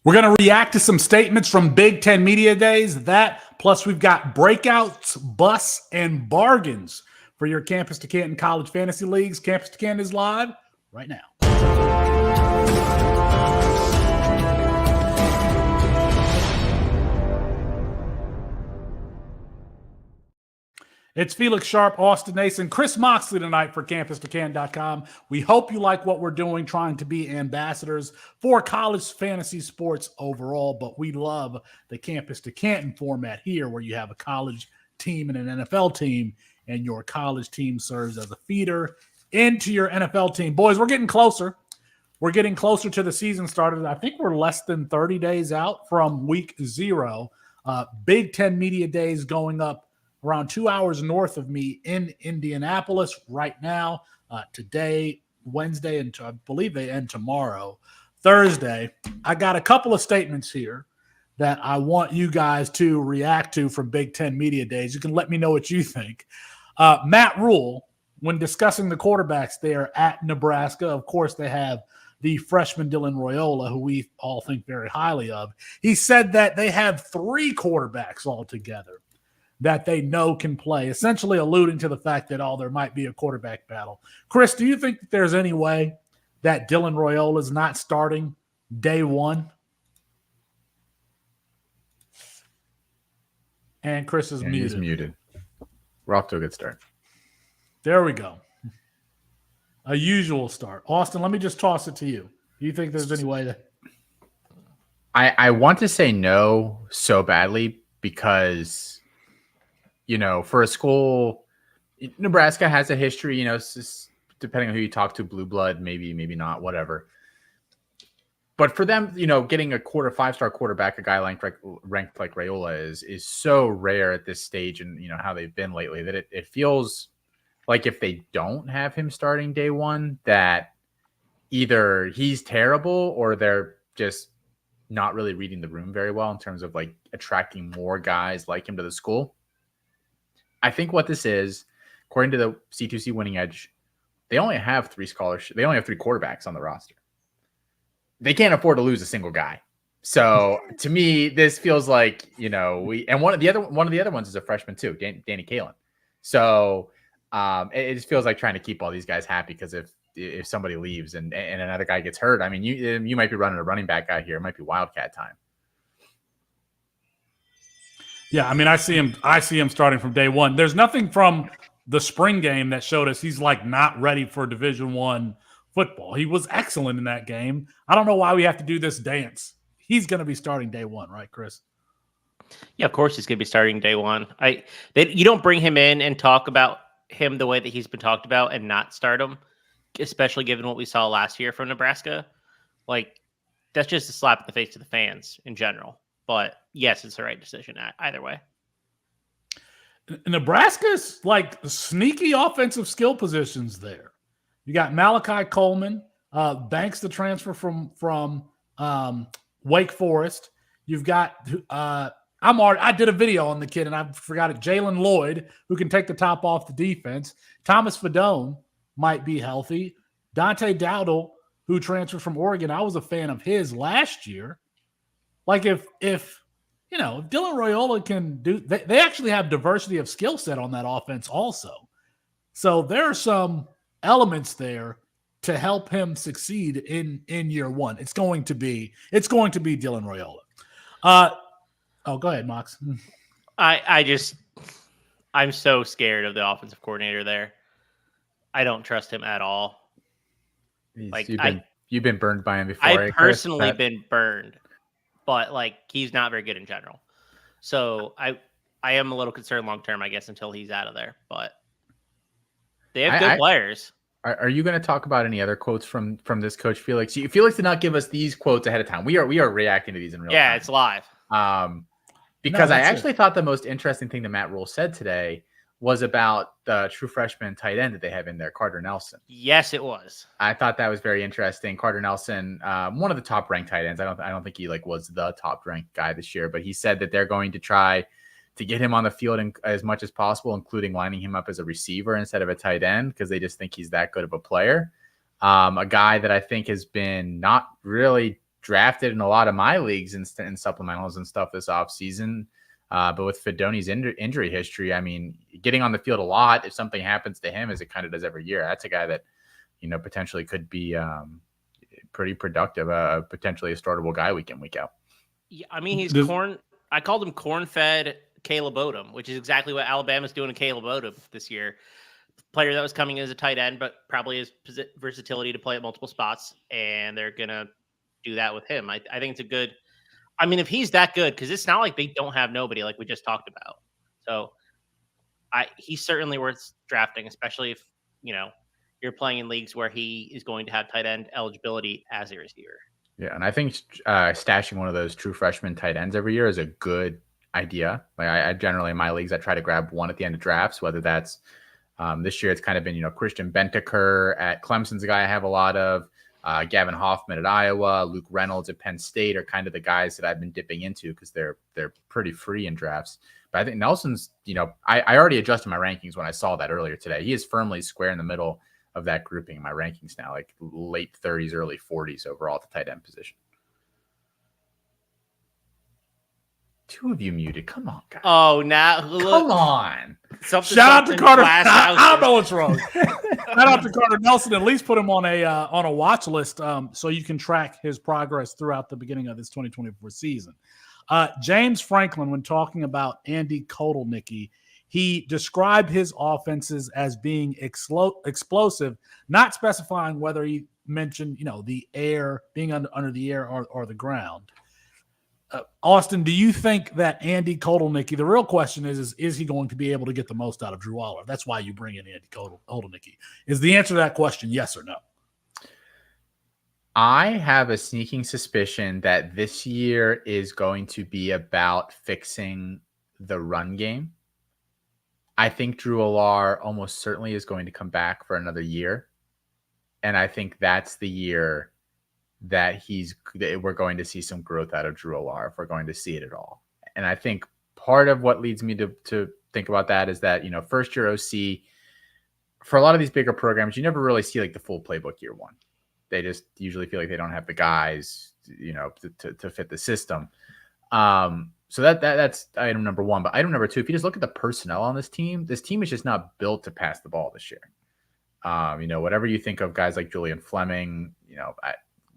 We're going to react to some statements from Big Ten Media Days. That, plus we've got breakouts, busts, and bargains for your Campus to Canton College Fantasy Leagues. Campus to Canton is live right now. It's Felix Sharp, Austin Nason, Chris Moxley tonight for Campus2Canton.com. We hope you like what we're doing, trying to be ambassadors for college fantasy sports overall, but we love the Campus to Canton format here where you have a college team and an NFL team, and your college team serves as a feeder into your NFL team. Boys, we're getting closer. We're getting closer to the season started. I think we're less than 30 days out from week 0. Big Ten Media Days going up around 2 hours north of me in Indianapolis right now. Today, Wednesday, and I believe they end tomorrow, Thursday. I got a couple of statements here that I want you guys to react to from Big Ten Media Days. You can let me know what you think. Matt Rule, when discussing the quarterbacks there at Nebraska, of course they have the freshman Dylan Royola, who we all think very highly of. He said that they have 3 quarterbacks altogether that they know can play, essentially alluding to the fact that, there might be a quarterback battle. Chris, do you think that there's any way that Dylan Royola is not starting day one? And Chris is muted. He's muted. We're off to a good start. There we go. A usual start. Austin, let me just toss it to you. Do you think there's any way that... I want to say no so badly because... for a school, Nebraska has a history, it's just, depending on who you talk to, blue blood, maybe not, whatever. But for them, getting a 5-star quarterback, a guy ranked like Raiola is so rare at this stage, and how they've been lately, that it feels like if they don't have him starting day one, that either he's terrible or they're just not really reading the room very well in terms of attracting more guys like him to the school. I think what this is, according to the C2C Winning Edge, they only have 3 scholarships. They only have 3 quarterbacks on the roster. They can't afford to lose a single guy. So to me, this feels like, one of the other ones is a freshman too, Danny Kalen. So it just feels like trying to keep all these guys happy, because if somebody leaves and another guy gets hurt, I mean, you might be running a running back out here. It might be Wildcat time. Yeah, I mean, I see him starting from day one. There's nothing from the spring game that showed us he's not ready for Division I football. He was excellent in that game. I don't know why we have to do this dance. He's going to be starting day one, right, Chris? Yeah, of course he's going to be starting day one. You don't bring him in and talk about him the way that he's been talked about and not start him, especially given what we saw last year from Nebraska. That's just a slap in the face to the fans in general. But yes, it's the right decision either way. Nebraska's sneaky offensive skill positions there. You got Malachi Coleman, Banks, the transfer from Wake Forest. You've got I did a video on the kid and I forgot it. Jalen Lloyd, who can take the top off the defense. Thomas Fedone might be healthy. Dante Dowdle, who transferred from Oregon. I was a fan of his last year. If Dylan Royola can do, they actually have diversity of skill set on that offense also. So there are some elements there to help him succeed in year one. It's going to be Dylan Royola. Go ahead, Mox. I'm so scared of the offensive coordinator there. I don't trust him at all. You've been burned by him before. I've personally been burned. But he's not very good in general. So I am a little concerned long term, I guess, until he's out of there. But they have good players. Are you going to talk about any other quotes from this coach, Felix? Felix did not give us these quotes ahead of time. We are reacting to these in real time. Yeah, it's live. Because I actually thought the most interesting thing that Matt Rule said today was about the true freshman tight end that they have in there, Carter Nelson. Yes, it was. I thought that was very interesting. Carter Nelson, one of the top ranked tight ends. I don't think he was the top ranked guy this year, but he said that they're going to try to get him on the field as much as possible, including lining him up as a receiver instead of a tight end, because they just think he's that good of a player. A guy that I think has been not really drafted in a lot of my leagues and supplementals and stuff this offseason. But with Fidoni's injury history, I mean, getting on the field a lot, if something happens to him, as it kind of does every year, that's a guy that, potentially could be pretty productive, potentially a startable guy week in, week out. Yeah, I mean, I called him corn-fed Caleb Odom, which is exactly what Alabama's doing to Caleb Odom this year. Player that was coming in as a tight end, but probably has versatility to play at multiple spots, and they're going to do that with him. I think it's a good – I mean, if he's that good, because it's not like they don't have nobody like we just talked about. So he's certainly worth drafting, especially if, you're playing in leagues where he is going to have tight end eligibility as a receiver. Yeah, and I think stashing one of those true freshman tight ends every year is a good idea. Like I generally in my leagues, I try to grab one at the end of drafts, whether that's this year it's kind of been, Christian Bentaker at Clemson's a guy I have a lot of. Gavin Hoffman at Iowa, Luke Reynolds at Penn State are kind of the guys that I've been dipping into because they're pretty free in drafts. But I think Nelson's, I already adjusted my rankings when I saw that earlier today. He is firmly square in the middle of that grouping in my rankings now, like late 30s, early 40s overall at the tight end position. Two of you muted. Come on, guys. Oh, now come on. Shout out to Carter. I don't know what's wrong. Shout out to Carter Nelson. At least put him on a watch list so you can track his progress throughout the beginning of this 2024 season. James Franklin, when talking about Andy Kotelnicki, he described his offenses as being explosive, not specifying whether he mentioned, the air, being under the air or the ground. Austin, do you think that Andy Kotelnicki, the real question is he going to be able to get the most out of Drew Aller? That's why you bring in Andy Kotelnicki. Is the answer to that question yes or no? I have a sneaking suspicion that this year is going to be about fixing the run game. I think Drew Aller almost certainly is going to come back for another year. And I think that's the year that we're going to see some growth out of Drew Aller, if we're going to see it at all. And I think part of what leads me to think about that is that, first year OC, for a lot of these bigger programs, you never really see like the full playbook year one. They just usually feel like they don't have the guys, to fit the system. So that's item number one. But item number two, if you just look at the personnel on this team is just not built to pass the ball this year. Whatever you think of guys like Julian Fleming,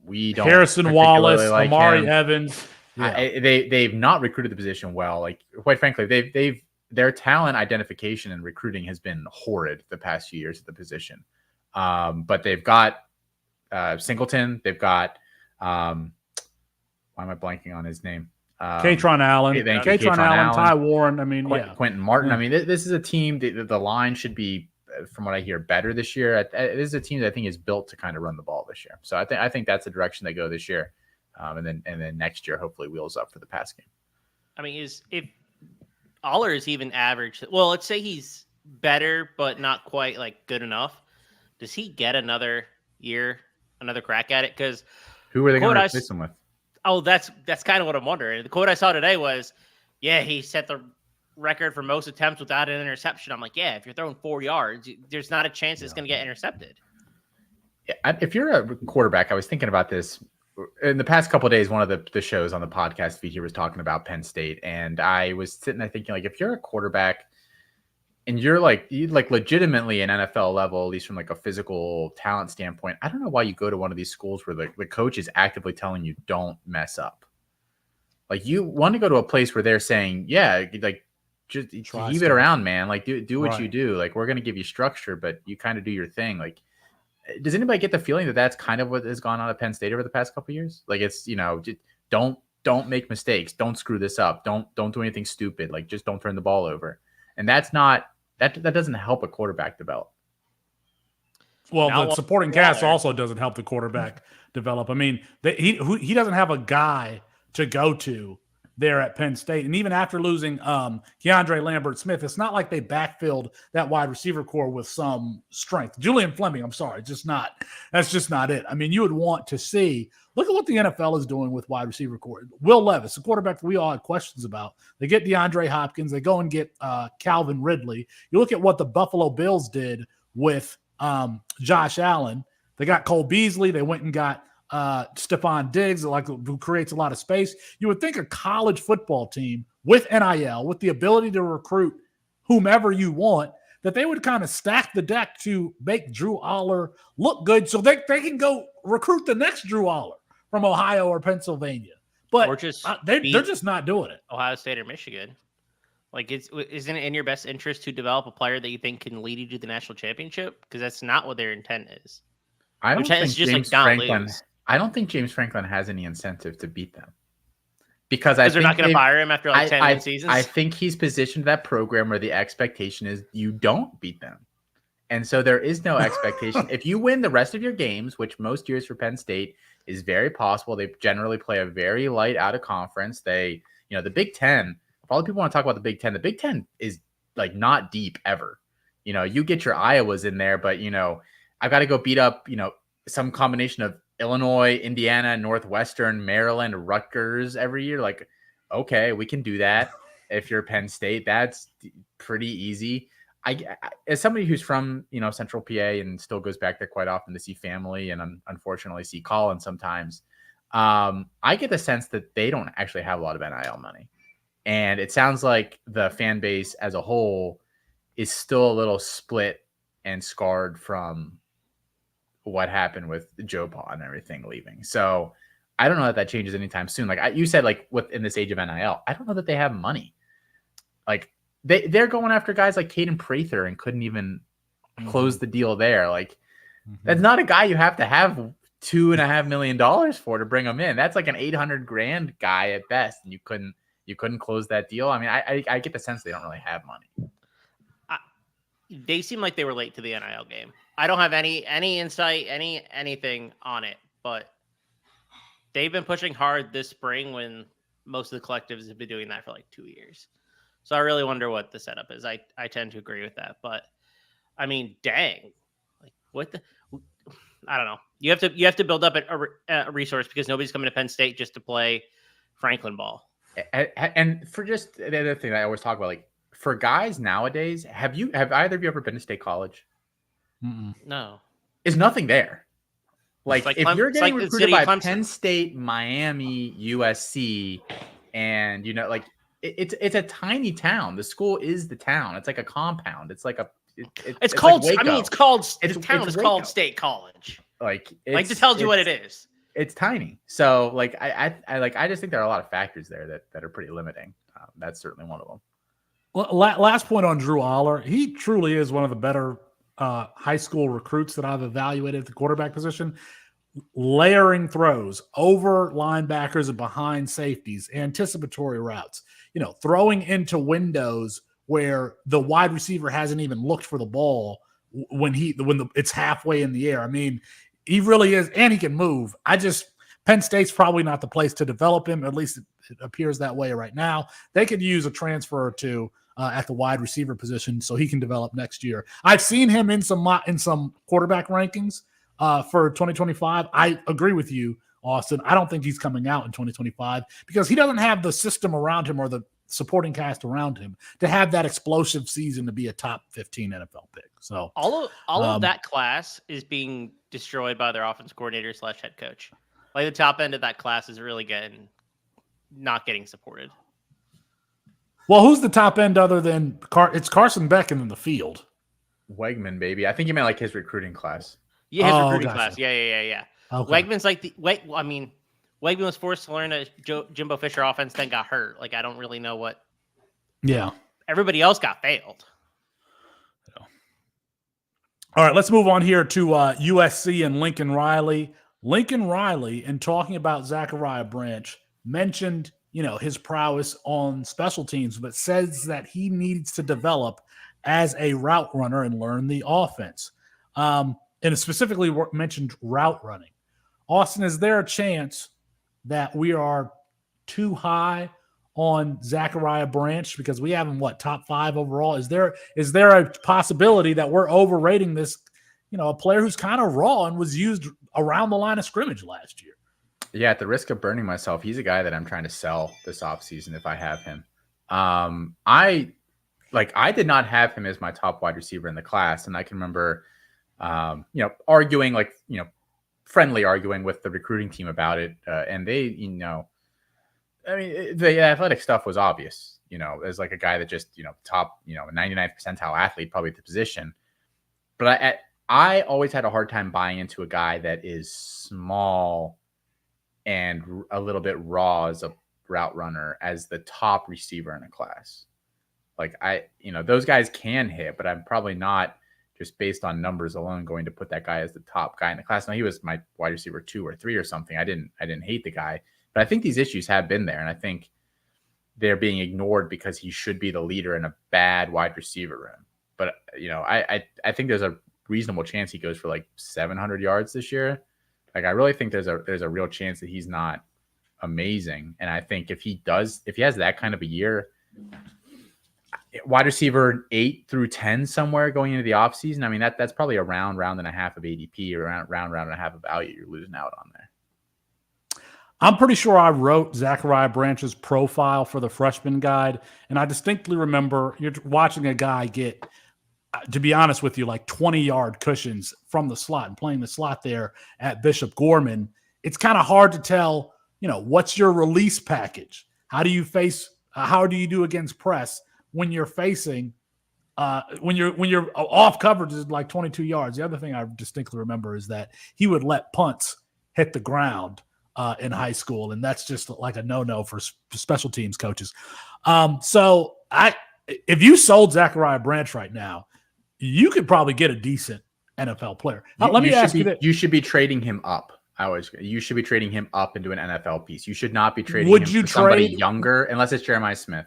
we don't. Harrison Wallace, like Amari him. Evans. Yeah. They've not recruited the position well. Like, quite frankly, their talent identification and recruiting has been horrid the past few years at the position. But they've got Singleton. They've got why am I blanking on his name? Katron Allen, Katron Allen, Ty Warren. I mean, Quentin Martin. I mean, this is a team. The line should be, from what I hear, better this year. It is a team that I think is built to kind of run the ball this year. So I think that's the direction they go this year, and then next year hopefully wheels up for the pass game. I mean, if Aller is even average, well, let's say he's better but not quite like good enough. Does he get another year, another crack at it? Because who are they going to replace him with? Oh, that's kind of what I'm wondering. The quote I saw today was, yeah, he set the record for most attempts without an interception. I'm like, yeah, if you're throwing 4 yards, there's not a chance it's going to get intercepted. Yeah, if you're a quarterback, I was thinking about this in the past couple of days. One of the shows on the podcast feed here was talking about Penn State, and I was sitting there thinking, like, if you're a quarterback and you're like legitimately an NFL level, at least from like a physical talent standpoint, I don't know why you go to one of these schools where the coach is actively telling you don't mess up. Like, you want to go to a place where they're saying, yeah, like, just leave it around, man. Like, do what you do. Like, we're going to give you structure, but you kind of do your thing. Like, does anybody get the feeling that that's kind of what has gone on at Penn State over the past couple of years? Like, it's, just don't make mistakes. Don't screw this up. Don't do anything stupid. Like, just don't turn the ball over. And that's not, that doesn't help a quarterback develop. Well, the supporting cast also doesn't help the quarterback develop. I mean, he doesn't have a guy to go to there at Penn State. And even after losing Keandre Lambert-Smith, it's not like they backfilled that wide receiver core with some strength. Julian Fleming, I'm sorry, that's just not it. I mean, you would want to see, look at what the NFL is doing with wide receiver core. Will Levis, the quarterback that we all had questions about. They get DeAndre Hopkins. They go and get Calvin Ridley. You look at what the Buffalo Bills did with Josh Allen. They got Cole Beasley. They went and got Stephon Diggs, who creates a lot of space. You would think a college football team with NIL, with the ability to recruit whomever you want, that they would kind of stack the deck to make Drew Aller look good so they can go recruit the next Drew Aller from Ohio or Pennsylvania. But or just they're just not doing it. Ohio State or Michigan. Like, isn't it in your best interest to develop a player that you think can lead you to the national championship? Because that's not what their intent is. I don't think James Franklin has any incentive to beat them. Because they're not going to fire him after 10 seasons? I think he's positioned that program where the expectation is you don't beat them. And so there is no expectation. If you win the rest of your games, which most years for Penn State is very possible, they generally play a very light out of conference. The Big Ten, if all the people want to talk about the Big Ten is like not deep ever. You get your Iowas in there, but I've got to go beat up, some combination of Illinois, Indiana, Northwestern, Maryland, Rutgers every year. Like, okay, we can do that. If you're Penn State, that's pretty easy. I as somebody who's from, Central PA and still goes back there quite often to see family and unfortunately see Colin sometimes, I get the sense that they don't actually have a lot of NIL money. And it sounds like the fan base as a whole is still a little split and scarred from what happened with Joe Pa and everything leaving. So I don't know that changes anytime soon. Like you said, like in this age of NIL, I don't know that they have money. Like they're going after guys like Caden Prather and couldn't even close the deal there. Like that's not a guy you have to have $2.5 million for to bring him in. That's like an $800,000 guy at best. And you couldn't close that deal. I mean, I get the sense they don't really have money. They seem like they were late to the NIL game. I don't have any insight, anything on it, but they've been pushing hard this spring when most of the collectives have been doing that for like 2 years. So I really wonder what the setup is. I tend to agree with that, but I mean, dang, like what the, I don't know. You have to build up a resource because nobody's coming to Penn State just to play Franklin ball. And for just the other thing that I always talk about, like for guys nowadays, have either of you ever been to State College? No, there's nothing there. Like if you're getting recruited by Penn State, Miami, USC, and like it's a tiny town. The school is the town. It's like a compound. It's like it's called. Like the town is called State College. Like it tells you what it is. It's tiny. So like I just think there are a lot of factors there that are pretty limiting. That's certainly one of them. Well, last point on Drew Aller. He truly is one of the better high school recruits that I've evaluated at the quarterback position. Layering throws over linebackers and behind safeties, anticipatory routes, throwing into windows where the wide receiver hasn't even looked for the ball when it's halfway in the air. I mean, he really is, and he can move. Penn State's probably not the place to develop him. At least it appears that way right now. They could use a transfer or two at the wide receiver position so he can develop next year. I've seen him in some quarterback rankings for 2025. I agree with you, Austin. I don't think he's coming out in 2025 because he doesn't have the system around him or the supporting cast around him to have that explosive season to be a top 15 NFL pick. So all of that class is being destroyed by their offense coordinator / head coach. Like the top end of that class is really not getting supported. Well, who's the top end other than it's Carson Beck in the field? Wegman, baby. I think you meant like his recruiting class. Yeah, his recruiting class. Yeah. Okay. Wegman's Wegman was forced to learn a Jimbo Fisher offense, then got hurt. Like, I don't really know what. Yeah. Everybody else got failed. All right, let's move on here to USC and Lincoln Riley. Lincoln Riley, in talking about Zachariah Branch, mentioned his prowess on special teams, but says that he needs to develop as a route runner and learn the offense. And specifically mentioned route running. Austin, is there a chance that we are too high on Zachariah Branch because we have him top 5 overall? Is there a possibility that we're overrating this, a player who's kind of raw and was used around the line of scrimmage last year? Yeah, at the risk of burning myself, he's a guy that I'm trying to sell this offseason if I have him. I did not have him as my top wide receiver in the class, and I can remember arguing friendly arguing with the recruiting team about it, and they, I mean, the athletic stuff was obvious, as like a guy that just, top, 99th percentile athlete, probably at the position. But I always had a hard time buying into a guy that is small and a little bit raw as a route runner as the top receiver in a class. Like those guys can hit, but I'm probably not just based on numbers alone going to put that guy as the top guy in the class. Now he was my wide receiver 2 or 3 or something. I didn't hate the guy, but I think these issues have been there. And I think they're being ignored because he should be the leader in a bad wide receiver room. But, I think there's a reasonable chance he goes for like 700 yards this year. Like, I really think there's a real chance that he's not amazing. And I think if he has that kind of a year, wide receiver 8 through 10 somewhere going into the offseason, I mean, that's probably a round and a half of ADP, or round and a half of value you're losing out on there. I'm pretty sure I wrote Zachariah Branch's profile for the freshman guide, and I distinctly remember you're watching a guy get, to be honest with you, like 20-yard cushions from the slot and playing the slot there at Bishop Gorman. It's kind of hard to tell, what's your release package? How do you do against press when you're facing when you're off coverage is like 22 yards. The other thing I distinctly remember is that he would let punts hit the ground in high school, and that's just like a no-no for special teams coaches. So if you sold Zachariah Branch right now, you could probably get a decent NFL player. Let me ask you this. You should be trading him up. You should be trading him up into an NFL piece. You should not be trading him for somebody younger, unless it's Jeremiah Smith,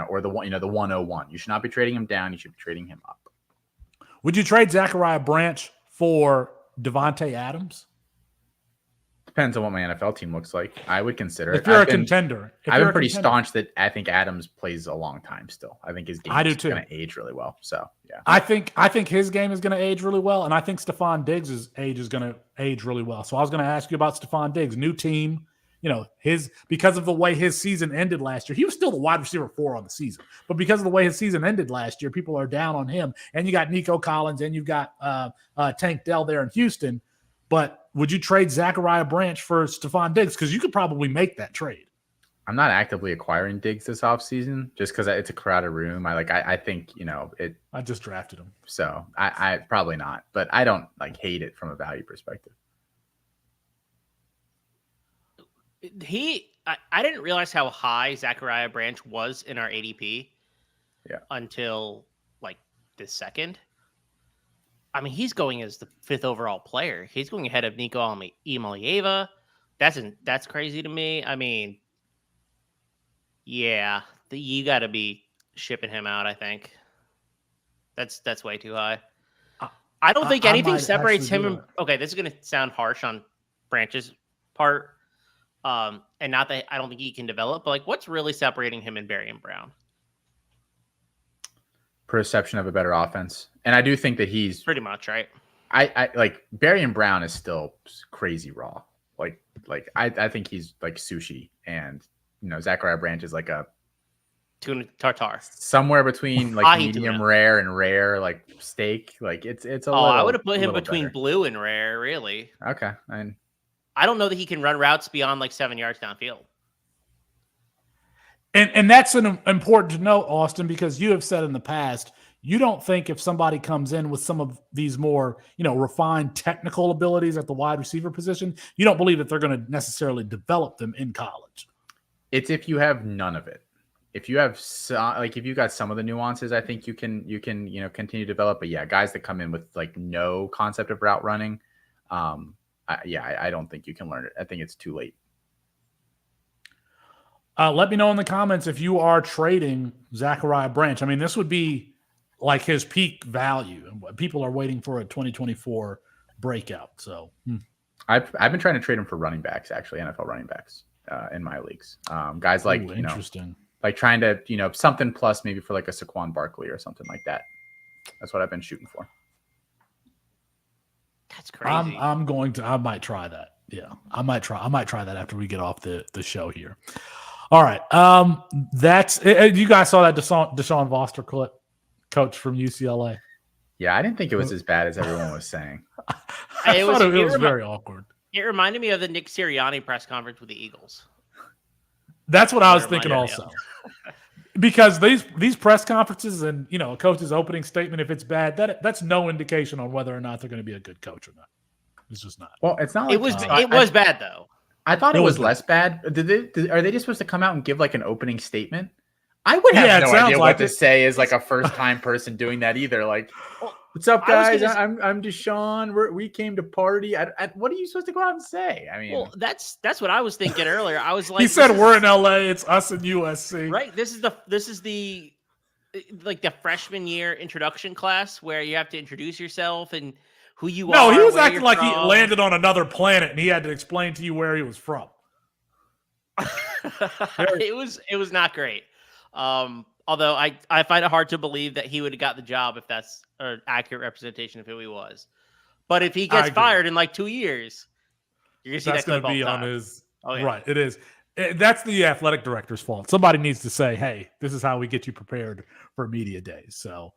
or the 101. You should not be trading him down. You should be trading him up. Would you trade Zachariah Branch for Devontae Adams? Depends on what my NFL team looks like. I would consider if you're a contender. I've been pretty staunch that I think Adams plays a long time still. I think his game is going to age really well. So, yeah. I think his game is going to age really well, and I think Stephon Diggs' age is going to age really well. So I was going to ask you about Stephon Diggs, new team. Because of the way his season ended last year, he was still the wide receiver 4 on the season. But because of the way his season ended last year, people are down on him. And you got Nico Collins, and you've got Tank Dell there in Houston. But would you trade Zachariah Branch for Stephon Diggs? Because you could probably make that trade. I'm not actively acquiring Diggs this offseason just because it's a crowded room. I think, it. I just drafted him. So I probably not. But I don't hate it from a value perspective. I didn't realize how high Zachariah Branch was in our ADP. Yeah. Until the second. I mean, he's going as the 5th overall player. He's going ahead of Nico Imalieva. That's crazy to me. I mean, yeah, you got to be shipping him out. I think that's way too high. I don't think anything separates him. Okay, this is going to sound harsh on Branch's part, and not that I don't think he can develop. But what's really separating him and Barry Brown? Perception of a better offense. And I do think that he's pretty much right. I like Barry Brown is still crazy raw. I think he's like sushi, and Zachariah Branch is like a tuna tartare, somewhere between medium rare and rare steak. It's a little. I would have put him between better. Blue and rare, really. Okay. I don't know that he can run routes beyond 7 yards downfield. And that's important to note, Austin, because you have said in the past, you don't think if somebody comes in with some of these more, refined technical abilities at the wide receiver position, you don't believe that they're going to necessarily develop them in college. It's if you have none of it. If you have if you got some of the nuances, I think you can continue to develop. But yeah, guys that come in with no concept of route running, I don't think you can learn it. I think it's too late. Let me know in the comments if you are trading Zachariah Branch. I mean, this would be his peak value. People are waiting for a 2024 breakout. So I've been trying to trade him for running backs, actually, NFL running backs in my leagues. Guys interesting. Trying to, something plus maybe for a Saquon Barkley or something like that. That's what I've been shooting for. That's crazy. I might try that. Yeah, I might try that after we get off the show here. All right. That's it. You guys saw that Deshaun Foster clip, coach from UCLA. Yeah, I didn't think it was as bad as everyone was saying. I thought it was very awkward. It reminded me of the Nick Sirianni press conference with the Eagles. That's what I was thinking also. Because these press conferences and, a coach's opening statement, if it's bad, that's no indication on whether or not they're going to be a good coach or not. It's just not. Well, it's not like it was bad though. I thought it was less bad. Are they just supposed to come out and give like an opening statement? I would have no idea what to say as like a first time person doing that either. Like, what's up, guys? I'm Deshaun. We came to party. What are you supposed to go out and say? I mean, well, that's what I was thinking earlier. I was like, he said we're in LA. It's us and USC. Right. This is the like the freshman year introduction class where you have to introduce yourself and who you are. No, he was acting like he landed on another planet and he had to explain to you where he was from. It was not great. Although I find it hard to believe that he would have got the job if that's an accurate representation of who he was. But if he gets fired in like 2 years, you're gonna see that's going to be on his right. It is. That's the athletic director's fault. Somebody needs to say, "Hey, this is how we get you prepared for media days." So,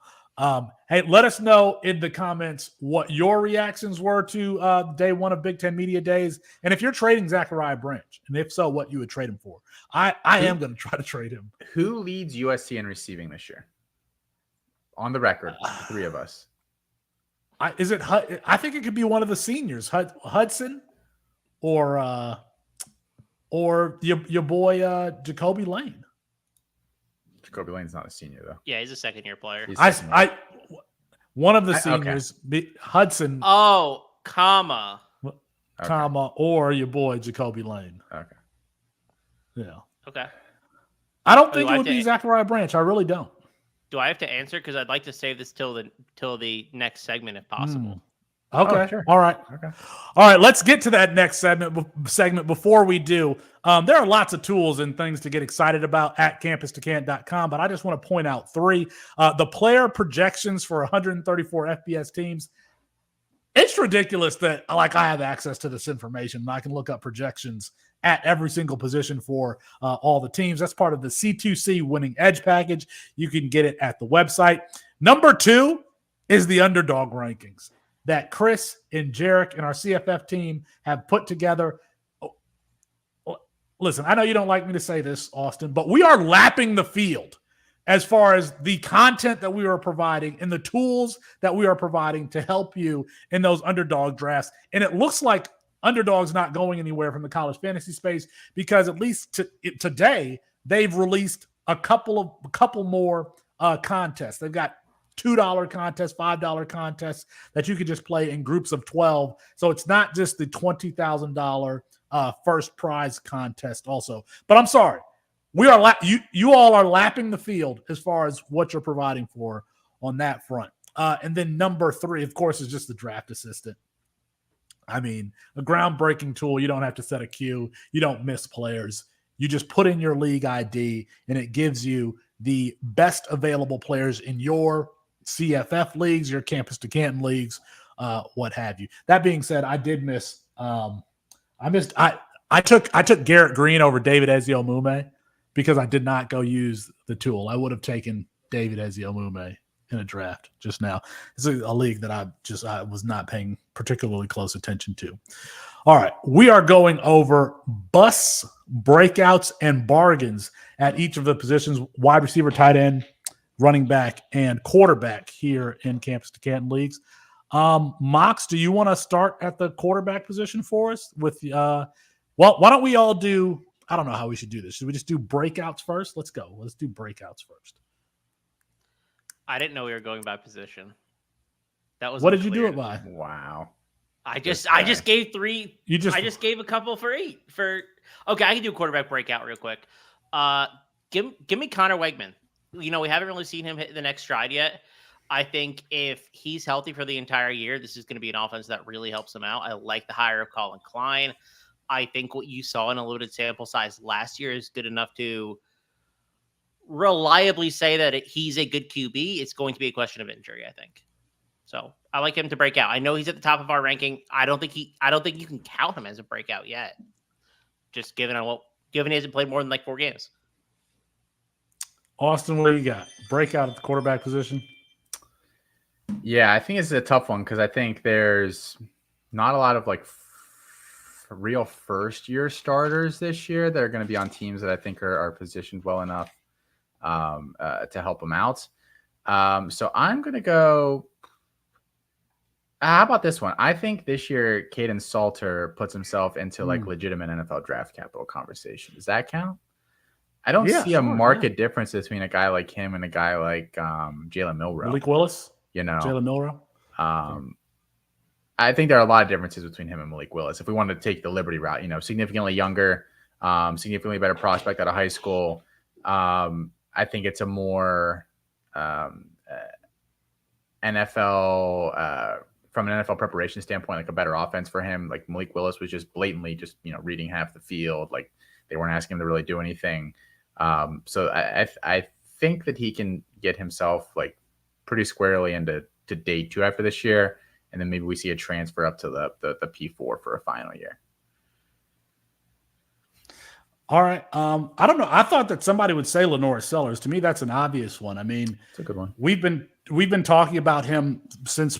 hey, let us know in the comments what your reactions were to day one of Big Ten Media Days, and if you're trading Zachariah Branch, and if so, what you would trade him for. I am going to try to trade him. Who leads USC in receiving this year? On the record, the three of us. I think it could be one of the seniors, Hudson, or your boy Jacoby Lane. Jacoby Lane's not a senior though. Yeah, he's a second-year player. One of the seniors, Hudson. Oh, comma, or your boy Jacoby Lane. Okay. Yeah. Okay. I don't think it would be Zachariah Branch. I really don't. Do I have to answer? Because I'd like to save this till the next segment if possible. Okay. Sure. All right. Okay. All right. Let's get to that next segment. Before we do, there are lots of tools and things to get excited about at Campus2Canton.com, but I just want to point out three. The player projections for 134 FBS teams. It's ridiculous that I have access to this information and I can look up projections at every single position for all the teams. That's part of the C2C winning edge package. You can get it at the website. Number 2 is the underdog rankings that Chris and Jarek and our CFF team have put together. Listen, I know you don't like me to say this, Austin, but we are lapping the field as far as the content that we are providing and the tools that we are providing to help you in those underdog drafts. And it looks like underdog's not going anywhere from the college fantasy space because at least today they've released a couple more contests. They've got $2 contests, $5 contests that you can just play in groups of 12. So it's not just the $20,000 first prize contest also. But I'm sorry. We are you all are lapping the field as far as what you're providing for on that front. And then number 3, of course, is just the draft assistant. I mean, a groundbreaking tool. You don't have to set a queue. You don't miss players. You just put in your league ID, and it gives you the best available players in your CFF leagues, your Campus to Canton leagues, what have you. That being said, I did miss. I took Garrett Green over David Eziomume because I did not go use the tool. I would have taken David Eziomume in a draft just now. It's a league that I was not paying particularly close attention to. All right, we are going over busts, breakouts, and bargains at each of the positions: wide receiver, tight end, running back, and quarterback here in Campus to Canton leagues. Mox, do you want to start at the quarterback position for us? With why don't we all do? I don't know how we should do this. Should we just do breakouts first? Let's go. Let's do breakouts first. I didn't know we were going by position. That was what did you do it by? Wow. I just gave 3. I just gave a couple for 8. Okay, I can do a quarterback breakout real quick. Give me Connor Wegman. We haven't really seen him hit the next stride yet. I think if he's healthy for the entire year, this is going to be an offense that really helps him out. I like the hire of Colin Klein. I think what you saw in a limited sample size last year is good enough to reliably say that he's a good QB. It's going to be a question of injury, I think. So I like him to break out. I know he's at the top of our ranking. I don't think you can count him as a breakout yet. Just given he hasn't played more than 4 games. Austin, what do you got? Breakout at the quarterback position? Yeah, I think it's a tough one because I think there's not a lot of like real first year starters this year that are going to be on teams that I think are positioned well enough to help them out. So I'm going to go. How about this one? I think this year Caden Salter puts himself into like legitimate NFL draft capital conversation. Does that count? I don't see a market difference between a guy like him and a guy like Jalen Milroe. Malik Willis, Jalen Milroe. I think there are a lot of differences between him and Malik Willis. If we wanted to take the Liberty route, significantly younger, significantly better prospect out of high school. I think it's a more NFL from an NFL preparation standpoint, like a better offense for him. Like Malik Willis was just blatantly reading half the field. Like they weren't asking him to really do anything. So I think that he can get himself like pretty squarely into day 2 after this year. And then maybe we see a transfer up to the P4 for a final year. All right. I don't know. I thought that somebody would say Lenore Sellers. To me, that's an obvious one. I mean, it's a good one. We've been talking about him since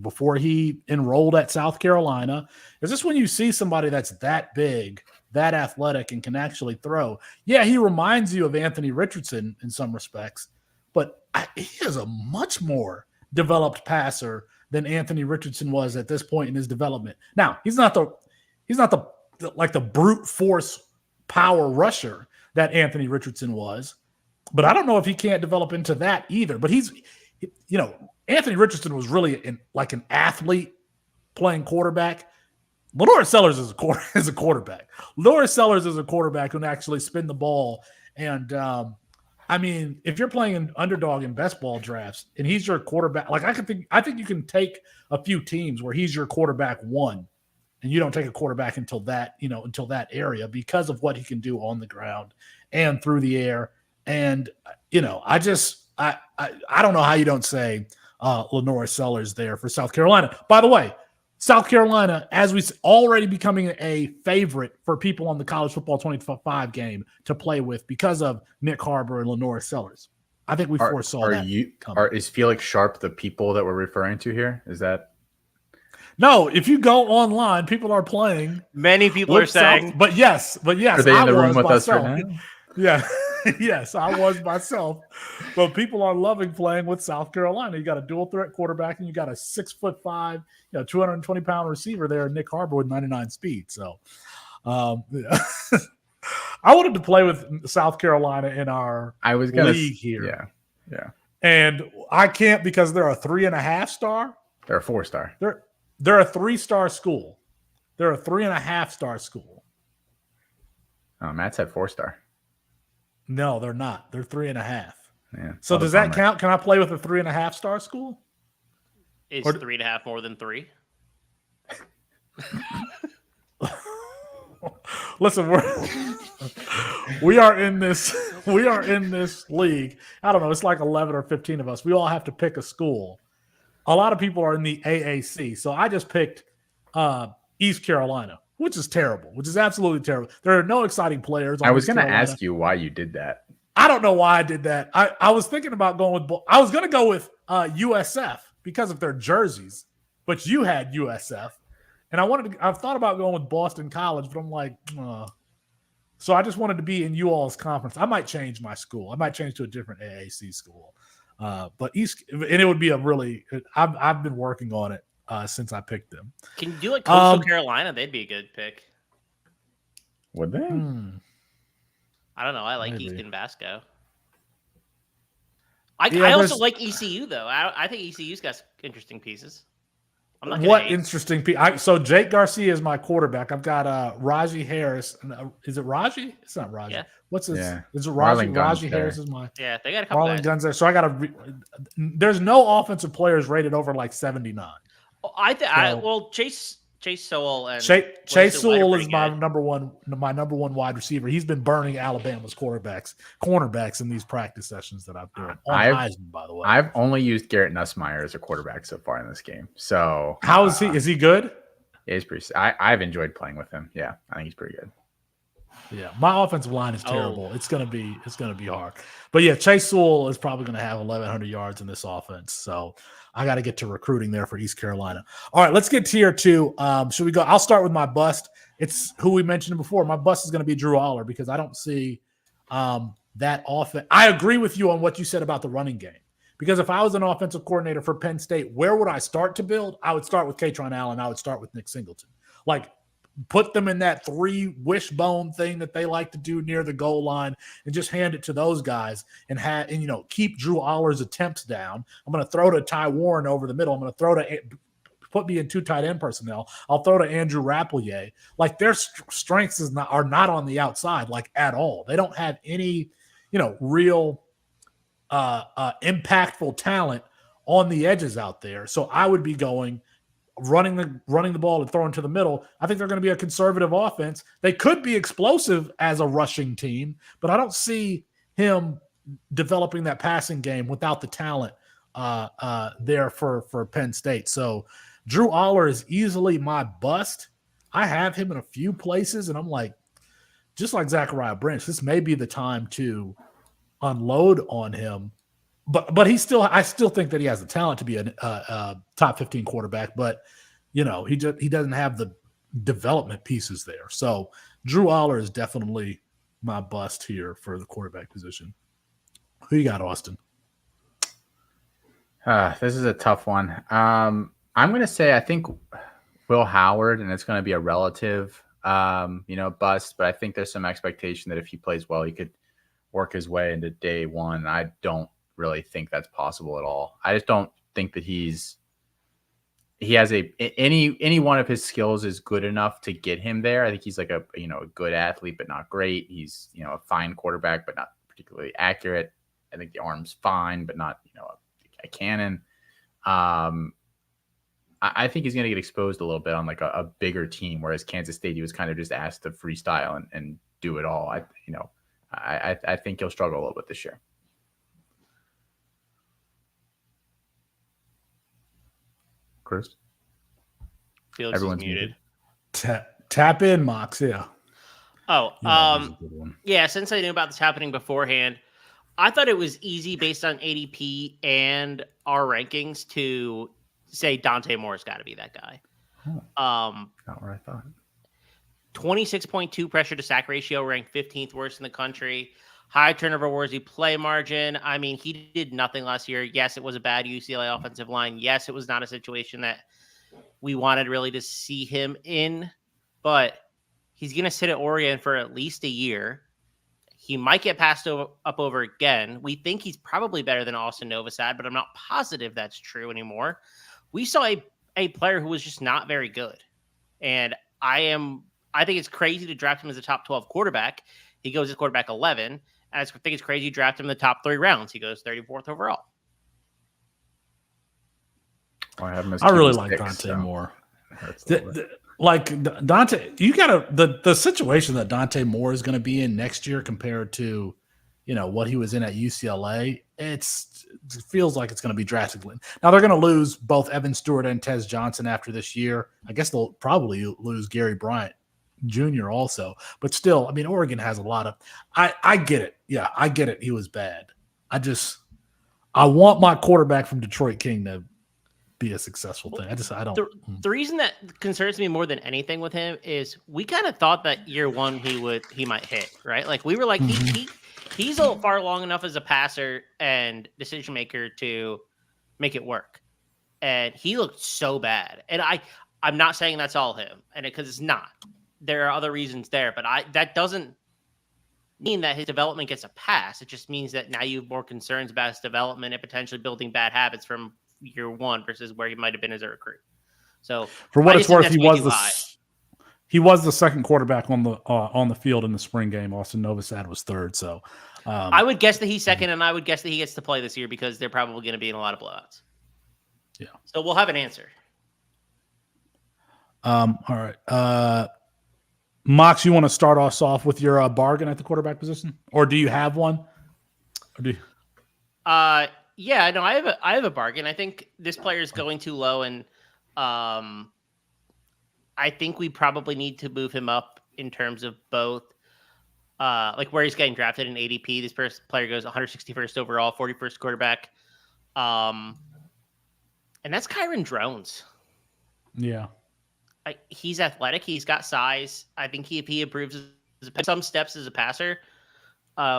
before he enrolled at South Carolina. Is this when you see somebody that's that big, that athletic, and can actually throw? Yeah, he reminds you of Anthony Richardson in some respects, but he is a much more developed passer than Anthony Richardson was at this point in his development. Now, he's not the brute force power rusher that Anthony Richardson was, but I don't know if he can't develop into that either. But Anthony Richardson was really an athlete playing quarterback. Lenore Sellers is a quarterback. Lenore Sellers is a quarterback who can actually spin the ball. And I mean, if you're playing an underdog in best ball drafts and he's your quarterback, like I think you can take a few teams where he's your quarterback 1, and you don't take a quarterback until that area because of what he can do on the ground and through the air. And I don't know how you don't say Lenore Sellers there for South Carolina. By the way, South Carolina, as we already becoming a favorite for people on the college football 25 game to play with because of Nick Harbor and Lenore Sellers. I think we foresaw that. Is Felix Sharp the people that we're referring to here? Is that? No, if you go online, people are playing. Many people are saying. South, but yes. Are they in the room with us right now? Yeah. Yes, I was myself. But people are loving playing with South Carolina. You got a dual threat quarterback, and you got a 6'5", 220-pound receiver there, Nick Harbor with 99 speed. So, I wanted to play with South Carolina in our league here. Yeah. And I can't because they're a 3.5 star. They're a 4-star. They're a 3-star school. They're a 3.5 star school. Oh, Matt said 4-star. No, they're not. They're 3.5. Yeah. So does that count? Can I play with a 3.5 star school? Is 3.5 more than 3? Listen, we are in this league. I don't know. It's like 11 or 15 of us. We all have to pick a school. A lot of people are in the AAC. So I just picked East Carolina, which is terrible, which is absolutely terrible. There are no exciting players. I was going to ask you why you did that. I don't know why I did that. I was thinking about going with – I was going to go with USF because of their jerseys, but you had USF. And I've thought about going with Boston College, but I'm like, so I just wanted to be in you all's conference. I might change my school. I might change to a different AAC school. But East – and it would be a really – I've been working on it since I picked them. Can you do like Coastal Carolina? They'd be a good pick. Would they? I don't know. I like Maybe. Easton Vasco. I also like ECU though. I think ECU's got interesting pieces. I'm not what interesting piece? So Jake Garcia is my quarterback. I've got Raji Harris. Is it Raji? It's not Raji. Yeah. What's his? Yeah. Is it Raji? Marlon Raji Guns Harris there. is my. Yeah, they got a couple Marlon guys. Guns there. So I got there's no offensive players rated over like 79. Chase Sowell and Chase Sewell is my good. number one wide receiver. He's been burning Alabama's cornerbacks in these practice sessions that I've done. Heisman, by the way. I've only used Garrett Nussmeier as a quarterback so far in this game. So how is he? Is he good? Yeah, he's pretty. I've enjoyed playing with him. Yeah, I think he's pretty good. Yeah, my offensive line is terrible. It's gonna be hard. But yeah, Chase Sewell is probably gonna have 1,100 yards in this offense. So I got to get to recruiting there for East Carolina. All right, let's get tier 2. Should we go? I'll start with my bust. It's who we mentioned before. My bust is going to be Drew Aller because I don't see that offense. I agree with you on what you said about the running game. Because if I was an offensive coordinator for Penn State, where would I start to build? I would start with Katron Allen. I would start with Nick Singleton. Like, put them in that 3 wishbone thing that they like to do near the goal line and just hand it to those guys and keep Drew Aller's attempts down. I'm going to throw to Ty Warren over the middle. I'm going to throw to put me in 2 tight end personnel. I'll throw to Andrew Rappelier. Like, their strengths are not on the outside, like, at all. They don't have any, real impactful talent on the edges out there. So I would be going running the ball and throwing to the middle. I think they're going to be a conservative offense. They could be explosive as a rushing team, but I don't see him developing that passing game without the talent there for Penn State. So Drew Aller is easily my bust. I have him in a few places, and I'm like, just like Zachariah Branch, this may be the time to unload on him. But I still think that he has the talent to be a top 15 quarterback, but he doesn't have the development pieces there. So Drew Aller is definitely my bust here for the quarterback position. Who you got, Austin? This is a tough one. I'm going to say I think Will Howard, and it's going to be a relative, bust. But I think there's some expectation that if he plays well, he could work his way into day one. I don't really think that's possible at all. I just don't think that he has any one of his skills is good enough to get him there. I think he's like a good athlete, but not great. He's, a fine quarterback, but not particularly accurate. I think the arm's fine, but not, a cannon. I think he's going to get exposed a little bit on like a bigger team, whereas Kansas State, he was kind of just asked to freestyle and do it all. I think he'll struggle a little bit this year. Chris? Felix is muted. Tap in, Mox. Yeah. Yeah. Since I knew about this happening beforehand, I thought it was easy based on ADP and our rankings to say Dante Moore's got to be that guy. Not what I thought. 26.2 pressure to sack ratio, ranked 15th worst in the country. High turnover worthy play margin. I mean, he did nothing last year. Yes, it was a bad UCLA offensive line. Yes, it was not a situation that we wanted really to see him in, but he's going to sit at Oregon for at least a year. He might get passed up over again. We think he's probably better than Austin Novosad, but I'm not positive that's true anymore. We saw a player who was just not very good. And I think it's crazy to draft him as a top 12 quarterback. He goes as quarterback 11. And I think it's crazy to draft him in the top 3 rounds. He goes 34th overall. I really like Dante Moore. Like Dante, you got the situation that Dante Moore is going to be in next year compared to, what he was in at UCLA. It feels like it's going to be drastically. Now they're going to lose both Evan Stewart and Tez Johnson after this year. I guess they'll probably lose Gary Bryant Jr. also, but still, I mean, Oregon has a lot of. I get it. Yeah, I get it. He was bad. I want my quarterback from Detroit King to be a successful thing. I don't. The reason that concerns me more than anything with him is we kind of thought that year one he might hit, right? Like we were like he's a far long enough as a passer and decision maker to make it work, and he looked so bad. And I'm not saying that's all him, and because it's not. There are other reasons there, but that doesn't mean that his development gets a pass. It just means that now you have more concerns about his development and potentially building bad habits from year one versus where he might have been as a recruit. So for what it's worth, he was the second quarterback on the field in the spring game. Austin Novosad was third. So I would guess that he's second, and I would guess that he gets to play this year because they're probably going to be in a lot of blowouts. Yeah. So we'll have an answer. All right. Mox, you want to start us off with your bargain at the quarterback position, or do you have one? Or do you? Yeah, no, I have a bargain. I think this player is going too low, and I think we probably need to move him up in terms of both like where he's getting drafted in ADP. This player goes 161st overall, 41st quarterback. And that's Kyron Drones. Yeah. He's athletic. He's got size. I think if he improves some steps as a passer,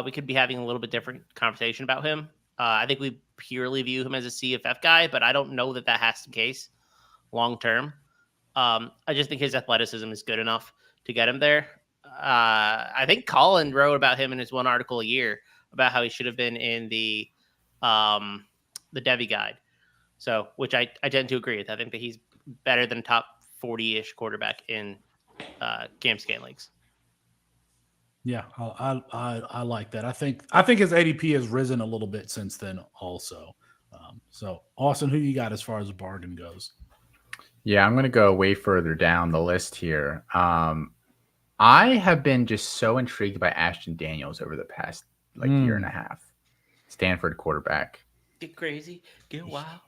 we could be having a little bit different conversation about him. I think we purely view him as a CFF guy, but I don't know that has to be the case long term. I just think his athleticism is good enough to get him there. I think Colin wrote about him in his one article a year about how he should have been in the Devy guide. So, which I tend to agree with. I think that he's better than top 40-ish quarterback in Campus2Canton leagues. Yeah, I like that. I think his ADP has risen a little bit since then also. So, Austin, who you got as far as a bargain goes? Yeah, I'm going to go way further down the list here. I have been just so intrigued by Ashton Daniels over the past year and a half. Stanford quarterback. Get crazy, get wild.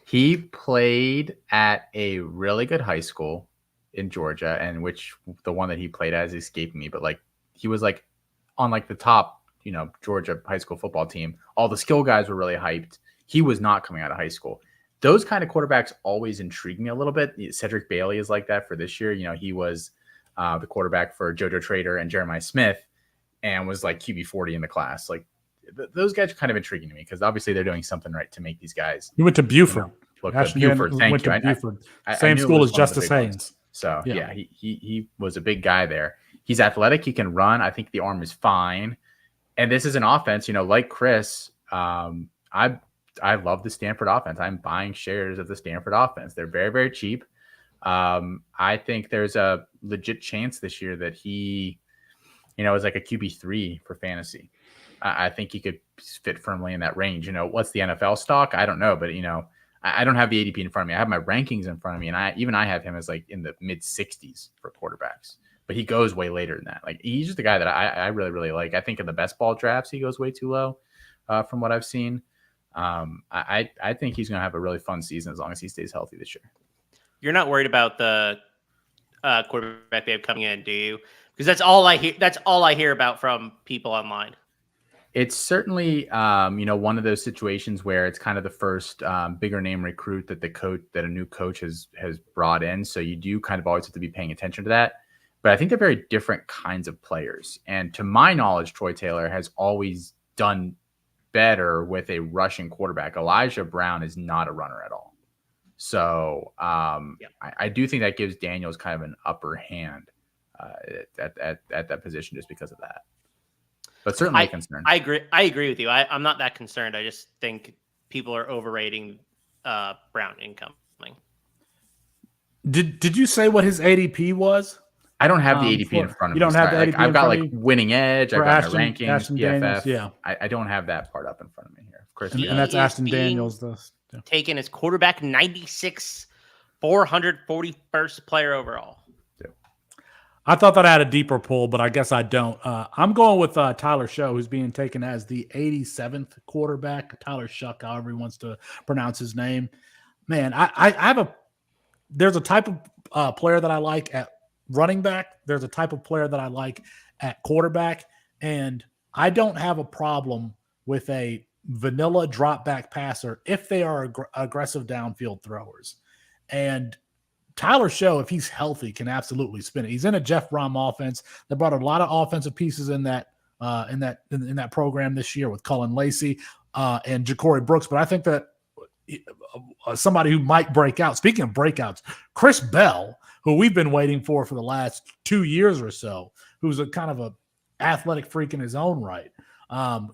He played at a really good high school in Georgia, and which the one that he played at is escaping me, but he was on the top, Georgia high school football team. All the skill guys were really hyped. He was not coming out of high school. Those kind of quarterbacks always intrigue me a little bit. Cedric Bailey is like that for this year. He was the quarterback for JoJo Trader and Jeremiah Smith and was QB 40 in the class. Those guys are kind of intriguing to me because obviously they're doing something right to make these guys. He went to Buford. Buford, thank you. Buford. Same school as Justice Haynes. So yeah, he was a big guy there. He's athletic. He can run. I think the arm is fine. And this is an offense, like Chris. I love the Stanford offense. I'm buying shares of the Stanford offense. They're very, very cheap. I think there's a legit chance this year that he, is like a QB3 for fantasy. I think he could fit firmly in that range. What's the NFL stock? I don't know, but I don't have the ADP in front of me. I have my rankings in front of me, and I have him as in the mid 60s for quarterbacks. But he goes way later than that. He's just a guy that I really, really like. I think in the best ball drafts he goes way too low, from what I've seen. I think he's going to have a really fun season as long as he stays healthy this year. You're not worried about the quarterback they have coming in, do you? Because that's all I hear. That's all I hear about from people online. It's certainly, one of those situations where it's kind of the first bigger name recruit that a new coach has brought in. So you do kind of always have to be paying attention to that. But I think they're very different kinds of players. And to my knowledge, Troy Taylor has always done better with a rushing quarterback. Elijah Brown is not a runner at all. So I do think that gives Daniels kind of an upper hand at that position just because of that. But certainly a concern. I agree with you. I'm not that concerned. I just think people are overrating Brown incoming. Did you say what his ADP was? I don't have the ADP in front of me. You don't have the ADP I've got winning edge. I've got my rankings, Ashton PFF. Daniels, yeah. I don't have that part up in front of me here. Chris, and that's Ashton Daniels. Taken as quarterback 96, 441st player overall. I thought that I had a deeper pull, but I guess I don't. I'm going with Tyler Show, who's being taken as the 87th quarterback. Tyler Shuck, however he wants to pronounce his name. Man, there's a type of player that I like at running back. There's a type of player that I like at quarterback, and I don't have a problem with a vanilla drop back passer if they are aggressive downfield throwers. And Tyler Show, if he's healthy, can absolutely spin it. He's in a Jeff Brom offense. They brought a lot of offensive pieces in that program this year with Cullen Lacey and Ja'Cory Brooks. But I think that somebody who might break out. Speaking of breakouts, Chris Bell, who we've been waiting for the last 2 years or so, who's a kind of a athletic freak in his own right,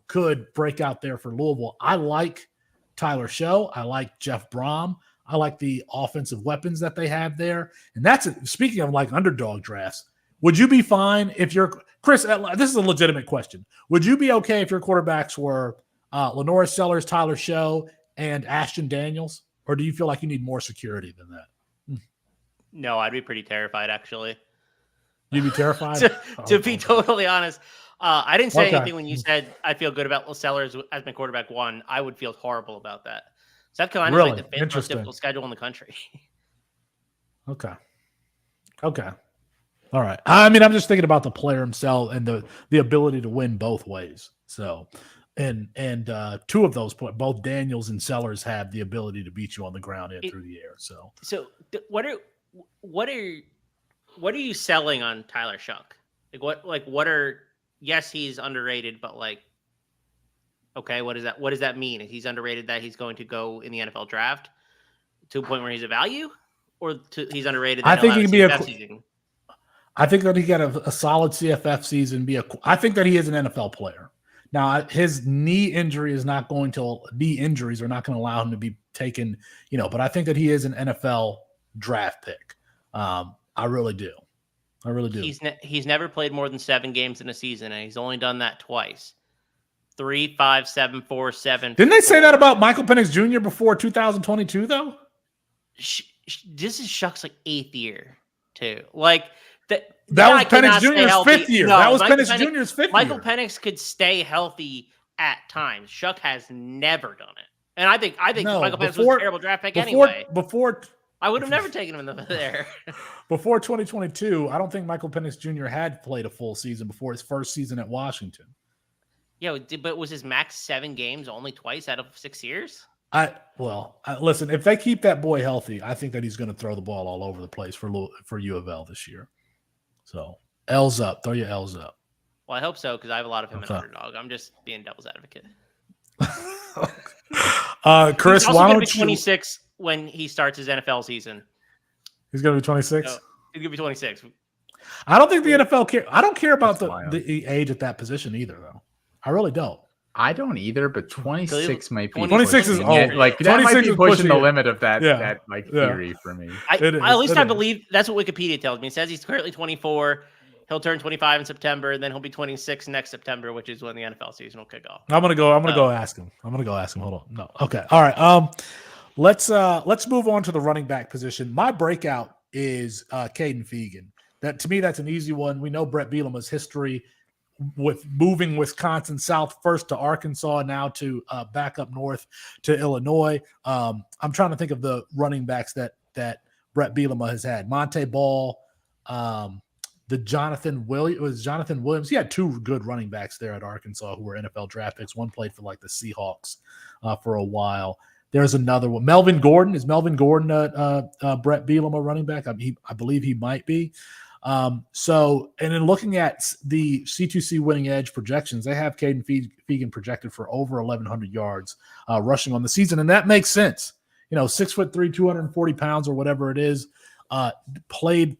could break out there for Louisville. I like Tyler Show. I like Jeff Brom. I like the offensive weapons that they have there. And that's it. Speaking of underdog drafts, would you be fine if you're Chris? This is a legitimate question. Would you be okay if your quarterbacks were Lenora Sellers, Tyler Show, and Ashton Daniels? Or do you feel like you need more security than that? No, I'd be pretty terrified, actually. You'd be terrified? to be totally honest. I didn't say anything when you said I feel good about Sellers as my quarterback one. I would feel horrible about that. South Carolina is the fifth most difficult schedule in the country. Okay. All right. I mean, I'm just thinking about the player himself and the ability to win both ways. So, and two of those points, both Daniels and Sellers have the ability to beat you on the ground and through the air. So what are you selling on Tyler Shuck? What are, yes, he's underrated, but okay, what does that mean? If he's underrated, that he's going to go in the NFL draft to a point where he's a value, or he's underrated? I think he can be season? I think that he got a solid CFF season. I think that he is an NFL player. Now, his knee injuries are not going to allow him to be taken, but I think that he is an NFL draft pick. I really do. He's never played more than 7 games in a season, and he's only done that twice. 3, 5, 7, 4, 7. Didn't they say that about Michael Penix Jr. before 2022 though? This is Shuck's 8th year too. That was Penix Jr.'s 5th year. No, that was Penix Jr.'s 5th year. Michael Penix could stay healthy at times. Shuck has never done it. And I think Michael Penix was a terrible draft pick anyway. I would have never taken him there. Before 2022, I don't think Michael Penix Jr. had played a full season before his first season at Washington. Yeah, but was his max 7 games only twice out of 6 years? Listen, if they keep that boy healthy, I think that he's going to throw the ball all over the place for U of L this year. So L's up. Throw your L's up. Well, I hope so, because I have a lot of him in underdog. I'm just being devil's advocate. Chris, why don't you? 26 when he starts his NFL season. He's going to be 26. So he's going to be 26. I don't think the NFL care. I don't care about the age at that position either, though. I really don't. I don't either, but 26 might be 26 is old. That might be pushing the limit of that theory for me. At least I believe that's what Wikipedia tells me. It says he's currently 24. He'll turn 25 in September, and then he'll be 26 next September, which is when the NFL season will kick off. I'm gonna go ask him. Hold on. No. Okay. All right. Let's move on to the running back position. My breakout is Caden Fegan. That, to me, that's an easy one. We know Brett Bielema's history with moving Wisconsin south first to Arkansas, now to back up north to Illinois. I'm trying to think of the running backs that Brett Bielema has had. Monte Ball, Jonathan Williams. He had 2 good running backs there at Arkansas who were NFL draft picks. One played for the Seahawks for a while. There's another one. Melvin Gordon. Is Melvin Gordon Brett Bielema running back? I believe he might be. And in looking at the C2C winning edge projections, they have Caden Fegan projected for over 1,100 yards rushing on the season. And that makes sense. 6'3", 240 pounds or whatever it is, played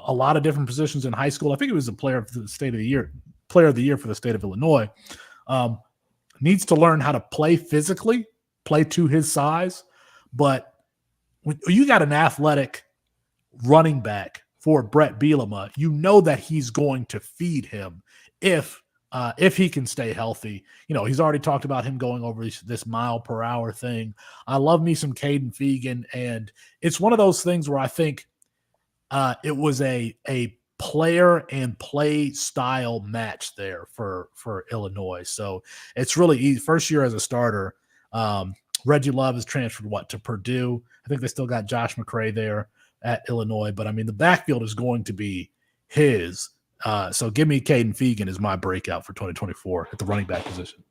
a lot of different positions in high school. I think he was a player of the year for the state of Illinois. Needs to learn how to play physically, play to his size. But when you got an athletic running back for Brett Bielema, you know that he's going to feed him if he can stay healthy. He's already talked about him going over this mile per hour thing. I love me some Caden Fegan, and it's one of those things where I think it was a player and play style match there for Illinois. So it's really easy. First year as a starter. Reggie Love is transferred to Purdue. I think they still got Josh McCray there at Illinois, but I mean, the backfield is going to be his. So give me Caden Fegan as my breakout for 2024 at the running back position.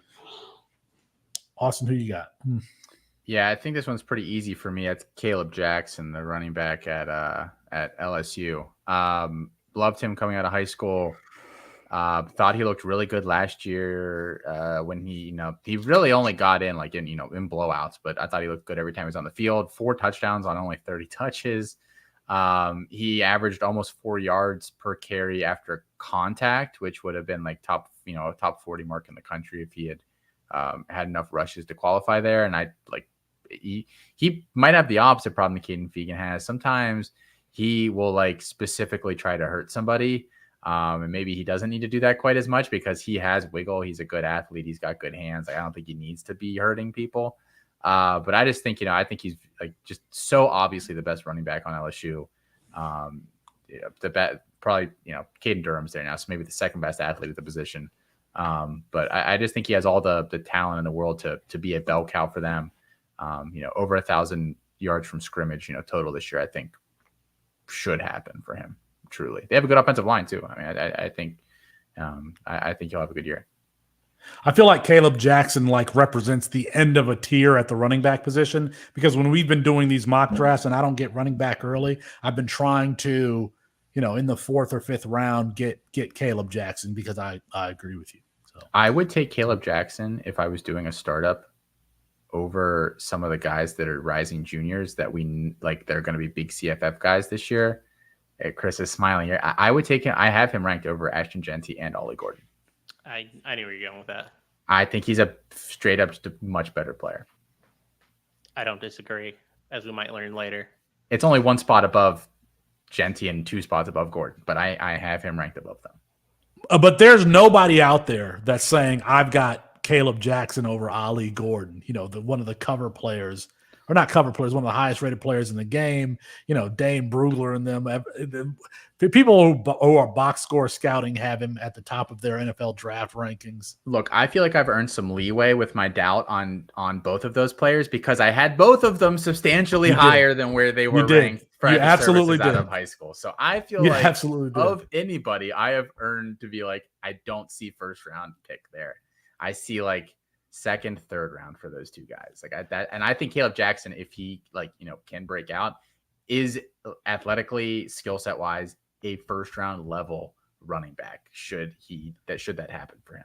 Austin, who you got? Yeah, I think this one's pretty easy for me. It's Caleb Jackson, the running back at LSU. Loved him coming out of high school. Thought he looked really good last year when he really only got in in blowouts, but I thought he looked good every time he was on the field. 4 touchdowns on only 30 touches. He averaged almost 4 yards per carry after contact, which would have been top 40 mark in the country if he had had enough rushes to qualify there. And he might have the opposite problem that Caden Fegan has. Sometimes he will specifically try to hurt somebody. And maybe he doesn't need to do that quite as much because he has wiggle. He's a good athlete. He's got good hands. I don't think he needs to be hurting people. But I just think, I think he's just so obviously the best running back on LSU. Probably, Caden Durham's there now, so maybe the second best athlete at the position. But I just think he has all the talent in the world to be a bell cow for them. Over 1,000 yards from scrimmage, total this year, I think should happen for him. truly. They have a good offensive line too. I mean, I think he'll have a good year. I feel like Caleb Jackson represents the end of a tier at the running back position, because when we've been doing these mock drafts and I don't get running back early, I've been trying to, in the 4th or 5th round, get Caleb Jackson, because I agree with you. So I would take Caleb Jackson if I was doing a startup over some of the guys that are rising juniors that they're going to be big CFF guys this year. Chris is smiling here. I would take him. I have him ranked over Ashton Genty and Ollie Gordon. I knew where you're going with that. I think he's a straight up just a much better player. I don't disagree, as we might learn later. It's only 1 spot above Genty and 2 spots above Gordon, but I have him ranked above them. But there's nobody out there that's saying I've got Caleb Jackson over Ollie Gordon, one of the cover players, or not cover players, one of the highest rated players in the game, Dane Brugler and them. People who are box score scouting have him at the top of their NFL draft rankings. Look, I feel like I've earned some leeway with my doubt on both of those players, because I had both of them substantially higher than where they were ranked absolutely out of high school. So I feel like absolutely of anybody, I have earned to be like, I don't see first round pick there. I see 2nd, 3rd round for those 2 guys and I think Caleb Jackson, if he can break out, is athletically, skill set wise, a first round level running back. Should that happen for him?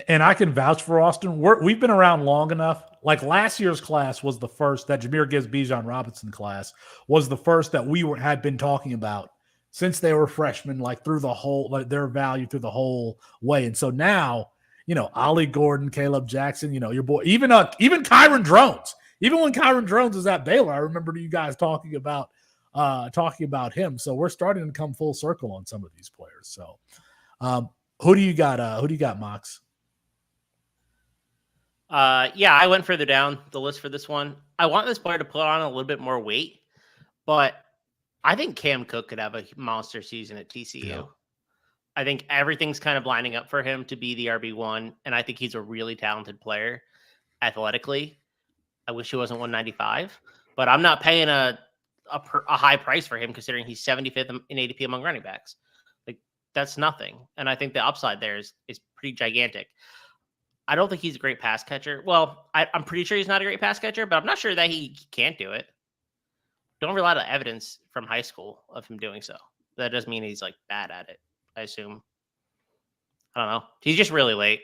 And I can vouch for Austin. We've been around long enough. Last year's class was the first, that Jahmyr Gibbs, Bijan Robinson class was the first that we had been talking about since they were freshmen, through the whole, their value through the whole way. And so now, Ollie Gordon, Caleb Jackson, your boy, even Kyron Drones. Even when Kyron Drones was at Baylor, I remember you guys talking about him. So we're starting to come full circle on some of these players. So who do you got, Mox? I went further down the list for this one. I want this player to put on a little bit more weight, but I think Cam Cook could have a monster season at TCU. Yeah. I think everything's kind of lining up for him to be the RB1, and I think he's a really talented player athletically. I wish he wasn't 195, but I'm not paying a high price for him, considering he's 75th in ADP among running backs. That's nothing. And I think the upside there is pretty gigantic. I don't think he's a great pass catcher. Well, I'm pretty sure he's not a great pass catcher, but I'm not sure that he can't do it. Don't rely on evidence from high school of him doing so. That doesn't mean he's bad at it, I assume. I don't know. He's just really late.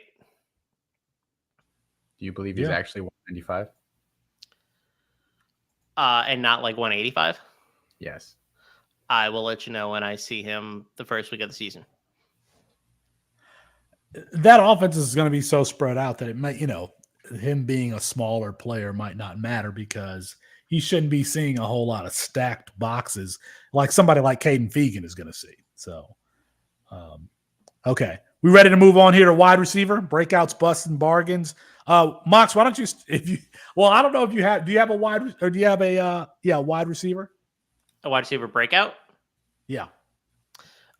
Do you believe he's actually 195? And not 185? Yes. I will let you know when I see him the first week of the season. That offense is going to be so spread out that it might, him being a smaller player might not matter, because he shouldn't be seeing a whole lot of stacked boxes like somebody like Caden Fegan is going to see. So, okay. We ready to move on here to wide receiver, breakouts, busts, and bargains. Mox, why don't you, I don't know if you have, do you have a wide receiver? A wide receiver breakout? Yeah.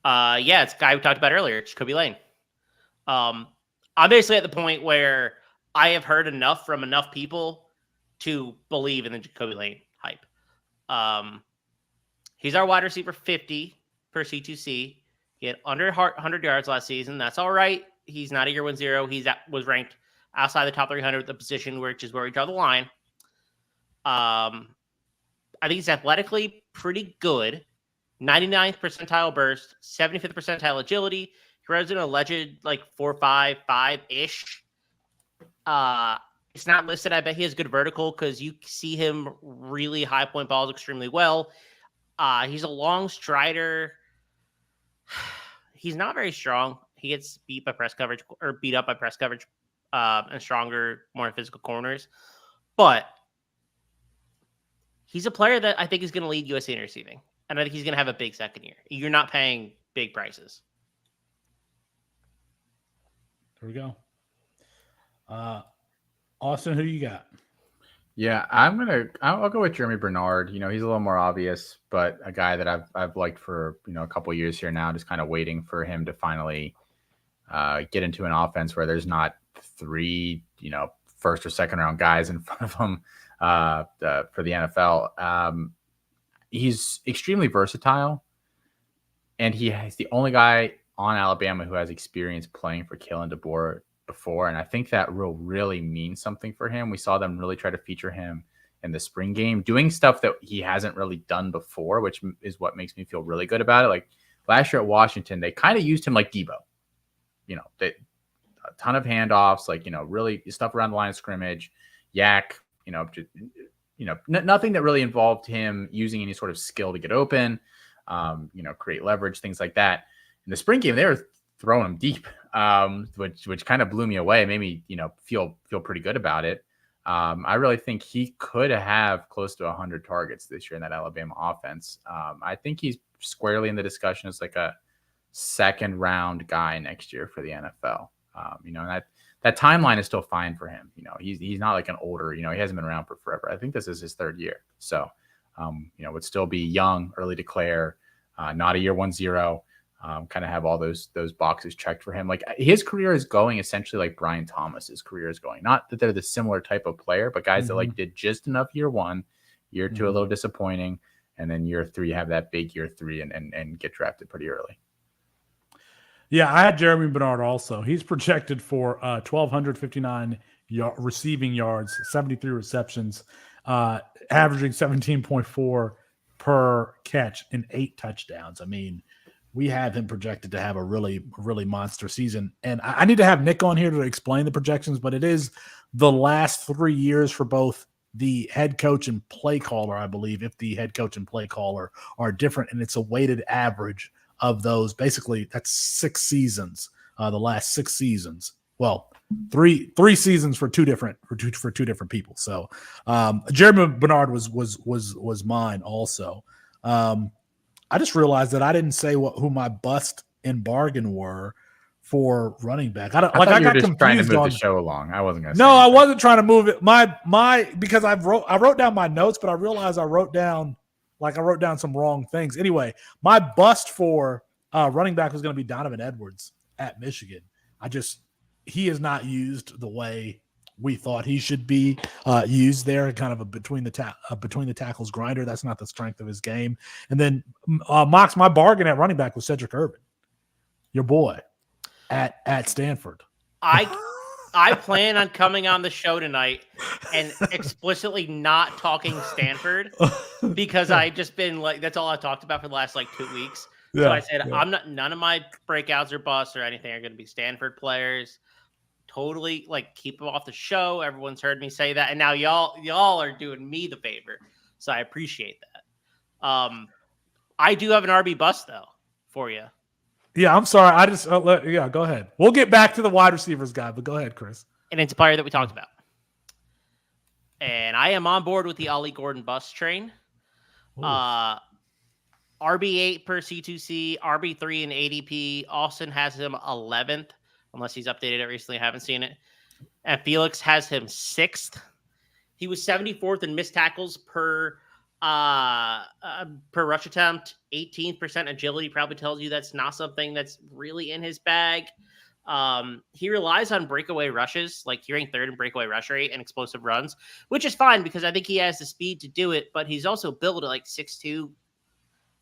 It's a guy we talked about earlier, Jacoby Lane. I'm basically at the point where I have heard enough from enough people to believe in the Jacoby Lane hype. He's our wide receiver 50 per C2C. He had under 100 yards last season. That's all right. He's not a year 1-0. Was ranked outside the top 300 at the position, which is where we draw the line. I think he's athletically pretty good. 99th percentile burst, 75th percentile agility. He runs an alleged 4.5, 5-ish. It's not listed. I bet he has good vertical, because you see him really high point balls extremely well. He's a long strider. He's not very strong. He gets beat up by press coverage, and stronger, more physical corners. But he's a player that I think is going to lead USC in receiving. And I think he's going to have a big second year. You're not paying big prices. There we go. Austin, who you got? Yeah, I'll go with Jeremy Bernard. He's a little more obvious, but a guy that I've liked for a couple of years here now, just kind of waiting for him to finally get into an offense where there's not 3 first or second round guys in front of him for the NFL. He's extremely versatile. and he's the only guy on Alabama who has experience playing for Kalen DeBoer before, and I think that will really mean something for him. We saw them really try to feature him in the spring game, doing stuff that he hasn't really done before, which is what makes me feel really good about it. Like last year at Washington, they kind of used him like Debo, a ton of handoffs, like, really stuff around the line of scrimmage, yak, nothing that really involved him using any sort of skill to get open, create leverage, things like that. In the spring game, they were throwing him deep, which kind of blew me away, made me, feel pretty good about it. I really think he could have close to 100 targets this year in that Alabama offense. I think he's squarely in the discussion as like a second round guy next year for the NFL. And that timeline is still fine for him. He's not like an older, he hasn't been around for forever. I think this is his third year. So, would still be young, early declare, not a year 1-0. Kind of have all those boxes checked for him. Like his career is going essentially like Brian Thomas's career is going. Not that they're the similar type of player, but guys that like did just enough year 1, year 2 a little disappointing, and then year 3 have that big year 3 and get drafted pretty early. Yeah, I had Jeremy Bernard also. He's projected for 1,259 receiving yards, 73 receptions, averaging 17.4 per catch and 8 touchdowns. I mean, we have him projected to have a really, really monster season. And I need to have Nick on here to explain the projections, but it is the last 3 years for both the head coach and play caller, I believe, if the head coach and play caller are different, and it's a weighted average of those. Basically, that's 6 seasons, the last 6 seasons. Well, three seasons for two different people. So Jeremy Bernard was mine also. I just realized that I didn't say who my bust and bargain were for running back. I got confused trying to move the show along. I wasn't going to. No, I wasn't trying to move it. Because I wrote down my notes, but I realized I wrote down some wrong things. Anyway, my bust for running back was going to be Donovan Edwards at Michigan. He is not used the way we thought he should be used there, kind of a between the tackles grinder. That's not the strength of his game. And then Mox, my bargain at running back was Cedric Irvin, your boy at Stanford. I plan on coming on the show tonight and explicitly not talking Stanford because I just been like, that's all I talked about for the last 2 weeks. Yeah, so I said, none of my breakouts or busts or anything are going to be Stanford players. Totally keep them off the show. Everyone's heard me say that. And now y'all are doing me the favor. So I appreciate that. I do have an RB bust though for you. Yeah, I'm sorry. I just go ahead. We'll get back to the wide receivers guy, but go ahead, Chris. And it's a player that we talked about. And I am on board with the Ollie Gordon bust train. RB8 per C2C, RB3 in ADP. Austin has him 11th, unless he's updated it recently. I haven't seen it. And Felix has him 6th. He was 74th in missed tackles per rush attempt. 18% agility probably tells you that's not something that's really in his bag. He relies on breakaway rushes, he ranked 3rd in breakaway rush rate and explosive runs, which is fine because I think he has the speed to do it, but he's also built at 6'2",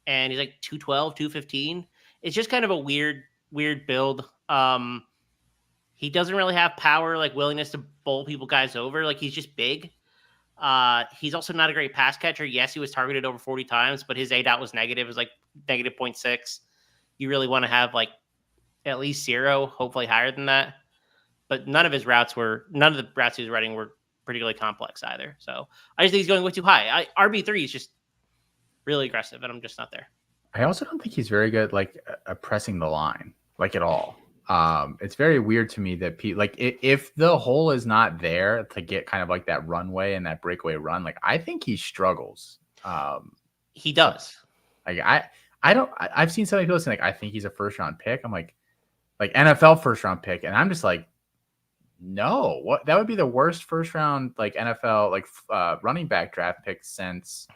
and he's 212, 215. It's just kind of a weird build. He doesn't really have power, willingness to bowl guys over. He's just big. He's also not a great pass catcher. Yes, he was targeted over 40 times, but his ADOT was negative. It was negative 0.6. You really want to have at least 0, hopefully higher than that. But none of the routes he was running were particularly complex either. So I just think he's going way too high. RB3 is just really aggressive, and I'm just not there. I also don't think he's very good pressing the line at all. It's very weird to me that if the hole is not there to get kind of that runway and that breakaway run, I think he struggles. He does. I've seen some people saying I think he's a 1st round pick. I'm like NFL 1st round pick, and I'm just no, what that would be the worst 1st round NFL running back draft pick since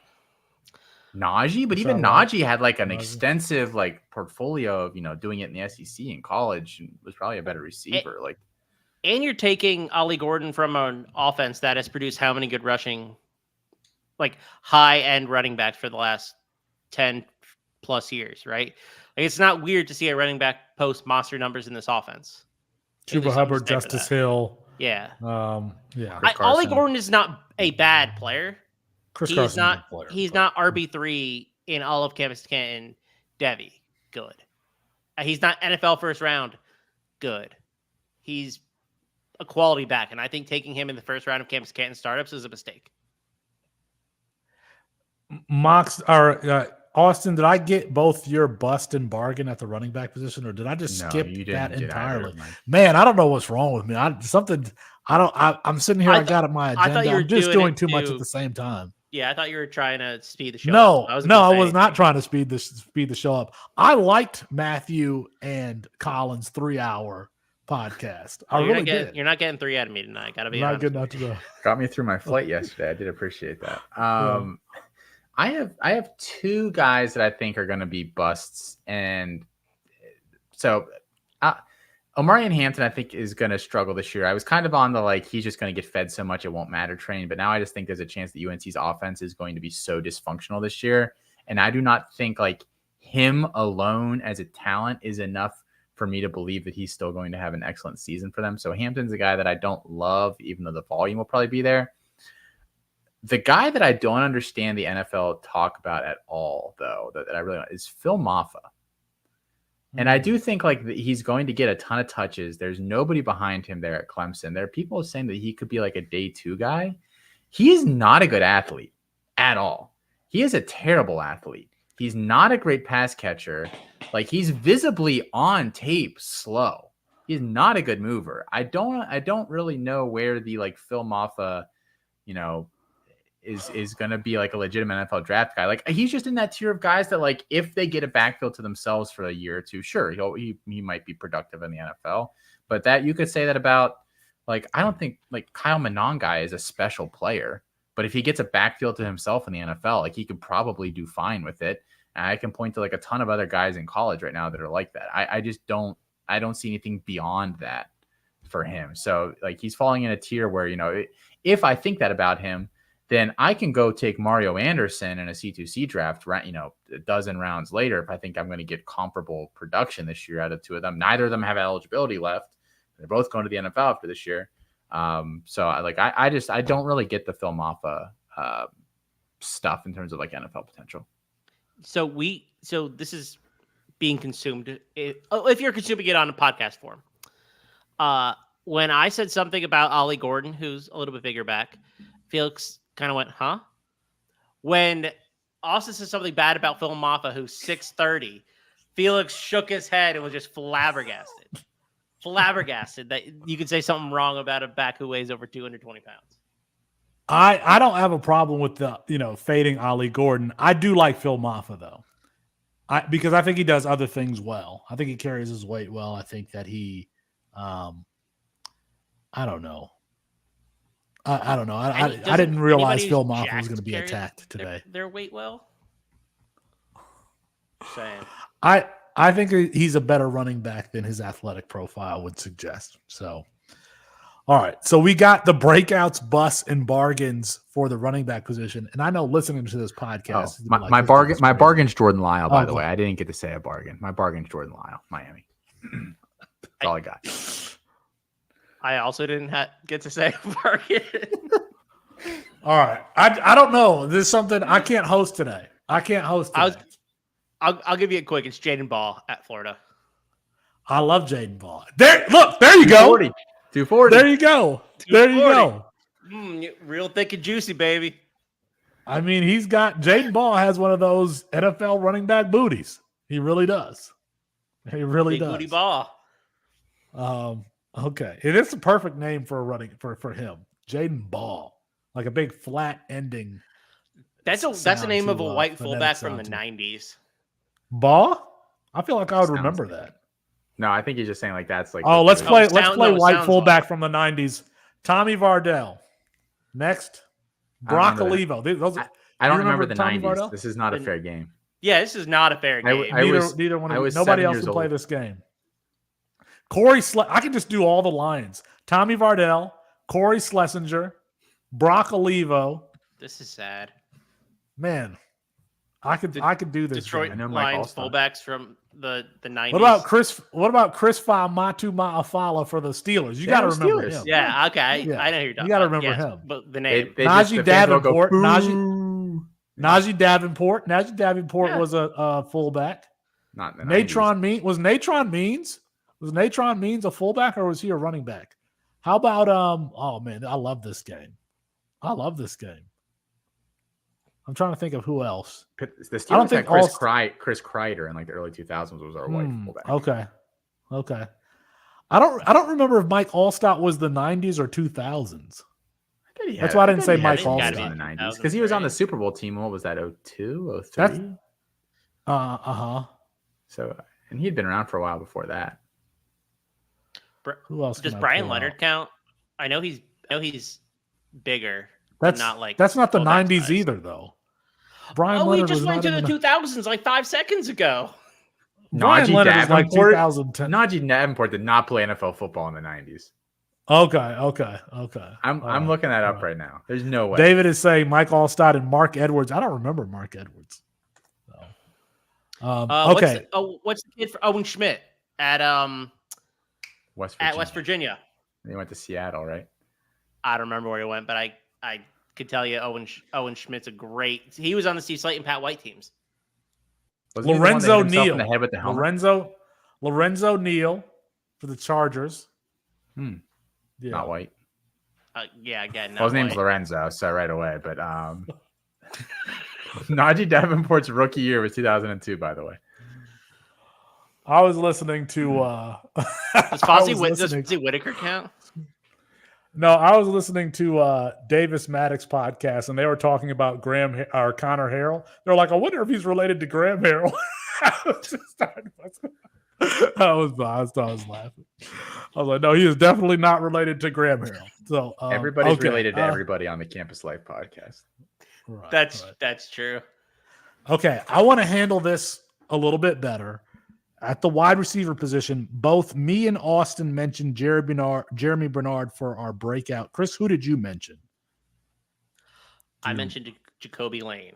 Najee, but even Najee had an extensive portfolio of doing it in the SEC in college and was probably a better receiver. And you're taking Ollie Gordon from an offense that has produced how many good rushing, high end running backs for the last 10 plus years, right? Like, it's not weird to see a running back post monster numbers in this offense. Chuba Hubbard, Justice Hill. Yeah. Yeah. Ollie Gordon is not a bad player. Chris Carson's a good player. He's not RB3 in all of Campus to Canton. Devi, good. He's not NFL first round. Good. He's a quality back, and I think taking him in the first round of Campus Canton startups is a mistake. Austin, did I get both your bust and bargain at the running back position, or did I just skip that entirely? Man, I don't know what's wrong with me. I'm sitting here. I got it my agenda. I'm just doing too much at the same time. Yeah, I thought you were trying to speed the show up. I was not trying to speed the show up. I liked Matthew and Colin's 3-hour podcast. I really did. You're not getting 3 out of me tonight. Gotta be honest. Not good enough to go. Got me through my flight yesterday. I did appreciate that. I have 2 guys that I think are going to be busts, and so Omarion Hampton I think is going to struggle this year. I was kind of on the he's just going to get fed so much it won't matter train, but now I just think there's a chance that UNC's offense is going to be so dysfunctional this year, and I do not think him alone as a talent is enough for me to believe that he's still going to have an excellent season for them. So Hampton's a guy that I don't love, even though the volume will probably be there. The guy that I don't understand the NFL talk about at all, though, that I really want is Phil Maffa. And I do think he's going to get a ton of touches. There's nobody behind him there at Clemson. There are people saying that he could be a day 2 guy. He is not a good athlete at all. He is a terrible athlete. He's not a great pass catcher. He's visibly on tape slow. He's not a good mover. I don't really know where the Phil Maffa, is going to be a legitimate NFL draft guy. He's just in that tier of guys that if they get a backfield to themselves for a year or two, sure, he might be productive in the NFL. But that you could say that about I don't think Kyle Monangai is a special player, but if he gets a backfield to himself in the NFL, he could probably do fine with it. And I can point to a ton of other guys in college right now that are like that. I just don't see anything beyond that for him. So he's falling in a tier where, if I think that about him, then I can go take Mario Anderson in a C2C draft, right? A dozen rounds later, if I think I'm going to get comparable production this year out of 2 of them. Neither of them have eligibility left. They're both going to the NFL after this year. So I don't really get the Phil Maffa stuff in terms of NFL potential. So this is being consumed. If you're consuming it on a podcast form, when I said something about Ollie Gordon, who's a little bit bigger back, Felix kind of went, huh? When Austin said something bad about Phil Maffa, who's 6'30", Felix shook his head and was just flabbergasted. Flabbergasted that you could say something wrong about a back who weighs over 220 pounds. I don't have a problem with the fading Ollie Gordon. I do like Phil Maffa though, because I think he does other things well. I think he carries his weight well. I think that he, I don't know. I don't know. I didn't realize Phil Maffa was going to be attacked today. Their weight well. Saying. I think he's a better running back than his athletic profile would suggest. So, all right. So we got the breakouts, busts, and bargains for the running back position. And I know listening to this podcast, my bargain's Jordan Lyle. By the way, I didn't get to say a bargain. My bargain's Jordan Lyle, Miami. That's all I got. I also didn't get to say a bargain. All right. I don't know. There's something I can't host today. I'll give you a quick. It's Jaden Ball at Florida. I love Jaden Ball. There you go. 240. There you go. There you go. Real thick and juicy, baby. I mean, Jaden Ball has one of those NFL running back booties. He really does. He really Big does. Booty Ball. Okay. It is the perfect name for for him. Jaden Ball. Like a big flat ending. That's the name of a white fullback from the 90s. Ball? I feel like I would remember that. No, I think he's just saying that's like. Oh, let's play white fullback from the 90s. Tommy Vardell. Next. Brock Olivo. I don't remember the 90s. Vardell? This is not a fair game. Yeah, this is not a fair game. Nobody else can play this game. I can just do all the lines. Tommy Vardell, Corey Schlesinger, Brock Olivo. This is sad. Man, I could do this. Detroit I know Mike Lions Allstott. fullbacks from the 90s. What about Chris Matu-Ma'afala for the Steelers? You got to remember Steelers. him. Yeah, okay. Yeah. I know who you're talking You gotta about. remember Yes, him. but the name. Najee the fans all go, Davenport. "Boo." Najee Davenport Yeah. was a fullback. Not in the 90s. Natron Means a fullback or was he a running back? How about oh man, I love this game. I'm trying to think of who else. The I don't Steelers had think Chris Kreider in like the early 2000s was our white fullback. Okay. I don't remember if Mike Allstott was the 90s or 2000s. That's why I didn't say Mike Allstott Allstott in the 90s because he was on the Super Bowl team. What was that? 02, 03? That's So, and he'd been around for a while before that. Who else? Does can I Brian pull Leonard out? count? I know he's bigger. That's not like that's not the fullback 90s size. either, though. Brian we Leonard just was went not to in the 2000s like 5 seconds ago. Brian Najee Leonard was like Davenport. 2010. Najee Davenport did not play NFL football in the 90s. Okay. I'm looking that up right now. There's no way. David is saying Mike Allstott and Mark Edwards. I don't remember Mark Edwards. So, okay. What's the kid for Owen Schmidt at West Virginia. West Virginia? He went to Seattle, right? I don't remember where he went, but I could tell you Owen Schmidt's a great. He was on the Steve Slate and Pat White teams. Wasn't he the one that Lorenzo hit himself Neal. in the head with the helmet? Lorenzo Neal for the Chargers. Yeah. Not white. Yeah, again. Well, his name's Lorenzo, so right away. But Najee Davenport's rookie year was 2002, by the way. I was listening to. Does Fozzie Whitaker count? No, I was listening to Davis Maddox podcast, and they were talking about Connor Harrell. They're like, I wonder if he's related to Graham Harrell. I was laughing. I was like, no, he is definitely not related to Graham Harrell. So everybody's related to everybody on the Campus Life podcast. Right, that's true. Okay, I want to handle this a little bit better. At the wide receiver position, both me and Austin mentioned Jeremy Bernard for our breakout. Chris, who did you mention? I mentioned Jacoby Lane.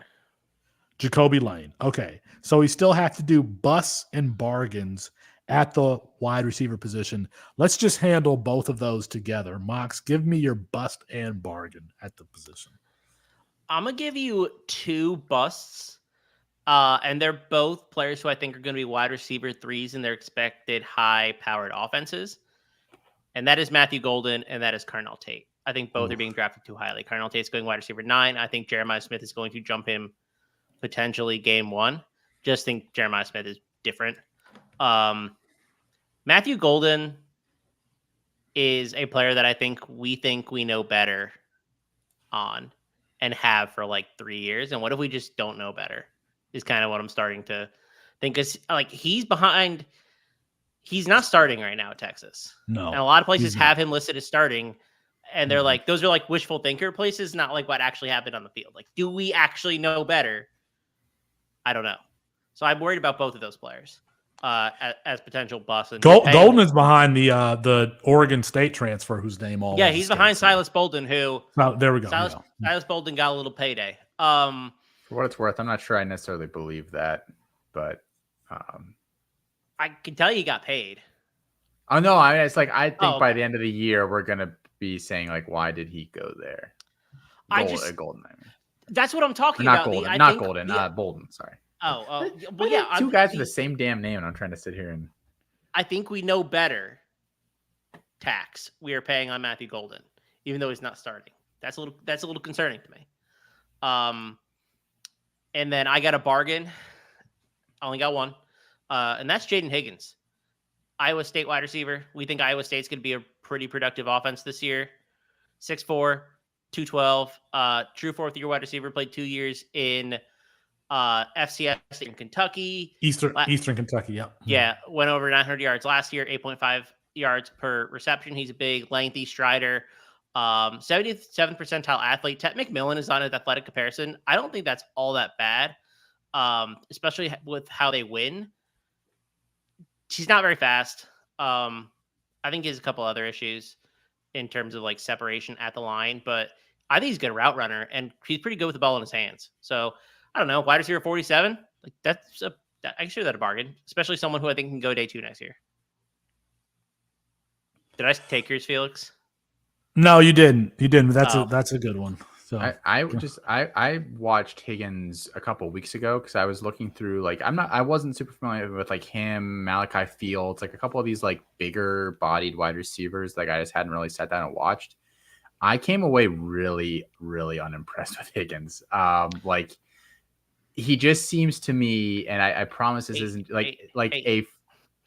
Jacoby Lane. Okay. So we still have to do busts and bargains at the wide receiver position. Let's just handle both of those together. Mox, give me your bust and bargain at the position. I'm going to give you 2 busts. And they're both players who I think are going to be wide receiver 3s in their expected high-powered offenses. And that is Matthew Golden and that is Carnell Tate. I think both are being drafted too highly. Carnell Tate's going wide receiver 9. I think Jeremiah Smith is going to jump him potentially game 1. Just think Jeremiah Smith is different. Matthew Golden is a player that I think we know better on and have for like 3 years. And what if we just don't know better? Is kind of what I'm starting to think. Because like he's behind, he's not starting right now at Texas. No, and a lot of places have him listed as starting, and they're like, those are like wishful thinker places, not like what actually happened on the field. Like, do we actually know better? I don't know. So I'm worried about both of those players as potential busts. Golden is behind the Oregon State transfer, whose name all. Yeah, he's behind Silas Bolden, who. Oh, there we go. Silas Bolden got a little payday. For what it's worth, I'm not sure I necessarily believe that, but I can tell you he got paid. Oh no, I mean, it's like I think by the end of the year we're gonna be saying like, why did he go there? Golden. I mean. That's what I'm talking not about. Golden, Bolden. Sorry. Well, yeah. Two guys with the same damn name, and I'm trying to sit here and. I think we know better. Tax we are paying on Matthew Golden, even though he's not starting. That's a little concerning to me. And then I got a bargain. I only got one. And that's Jaden Higgins. Iowa State wide receiver. We think Iowa State's going to be a pretty productive offense this year. 6'4", 212. True fourth-year wide receiver. Played 2 years in FCS in Kentucky. Eastern Kentucky, yeah. Yeah, went over 900 yards last year, 8.5 yards per reception. He's a big, lengthy strider. 77th percentile athlete. Ted McMillan is on an athletic comparison. I don't think that's all that bad, especially with how they win. She's not very fast. I think he has a couple other issues in terms of like separation at the line, but I think he's a good route runner and he's pretty good with the ball in his hands. So I don't know, wide receiver 47. Like I consider that a bargain, especially someone who I think can go day 2 next year. Did I take yours, Felix? No, you didn't. You didn't. That's a good one. So I watched Higgins a couple of weeks ago because I was looking through I wasn't super familiar with like him, Malachi Fields, like a couple of these like bigger bodied wide receivers that I just hadn't really sat down and watched. I came away really, really unimpressed with Higgins. Like he just seems to me, and I promise this isn't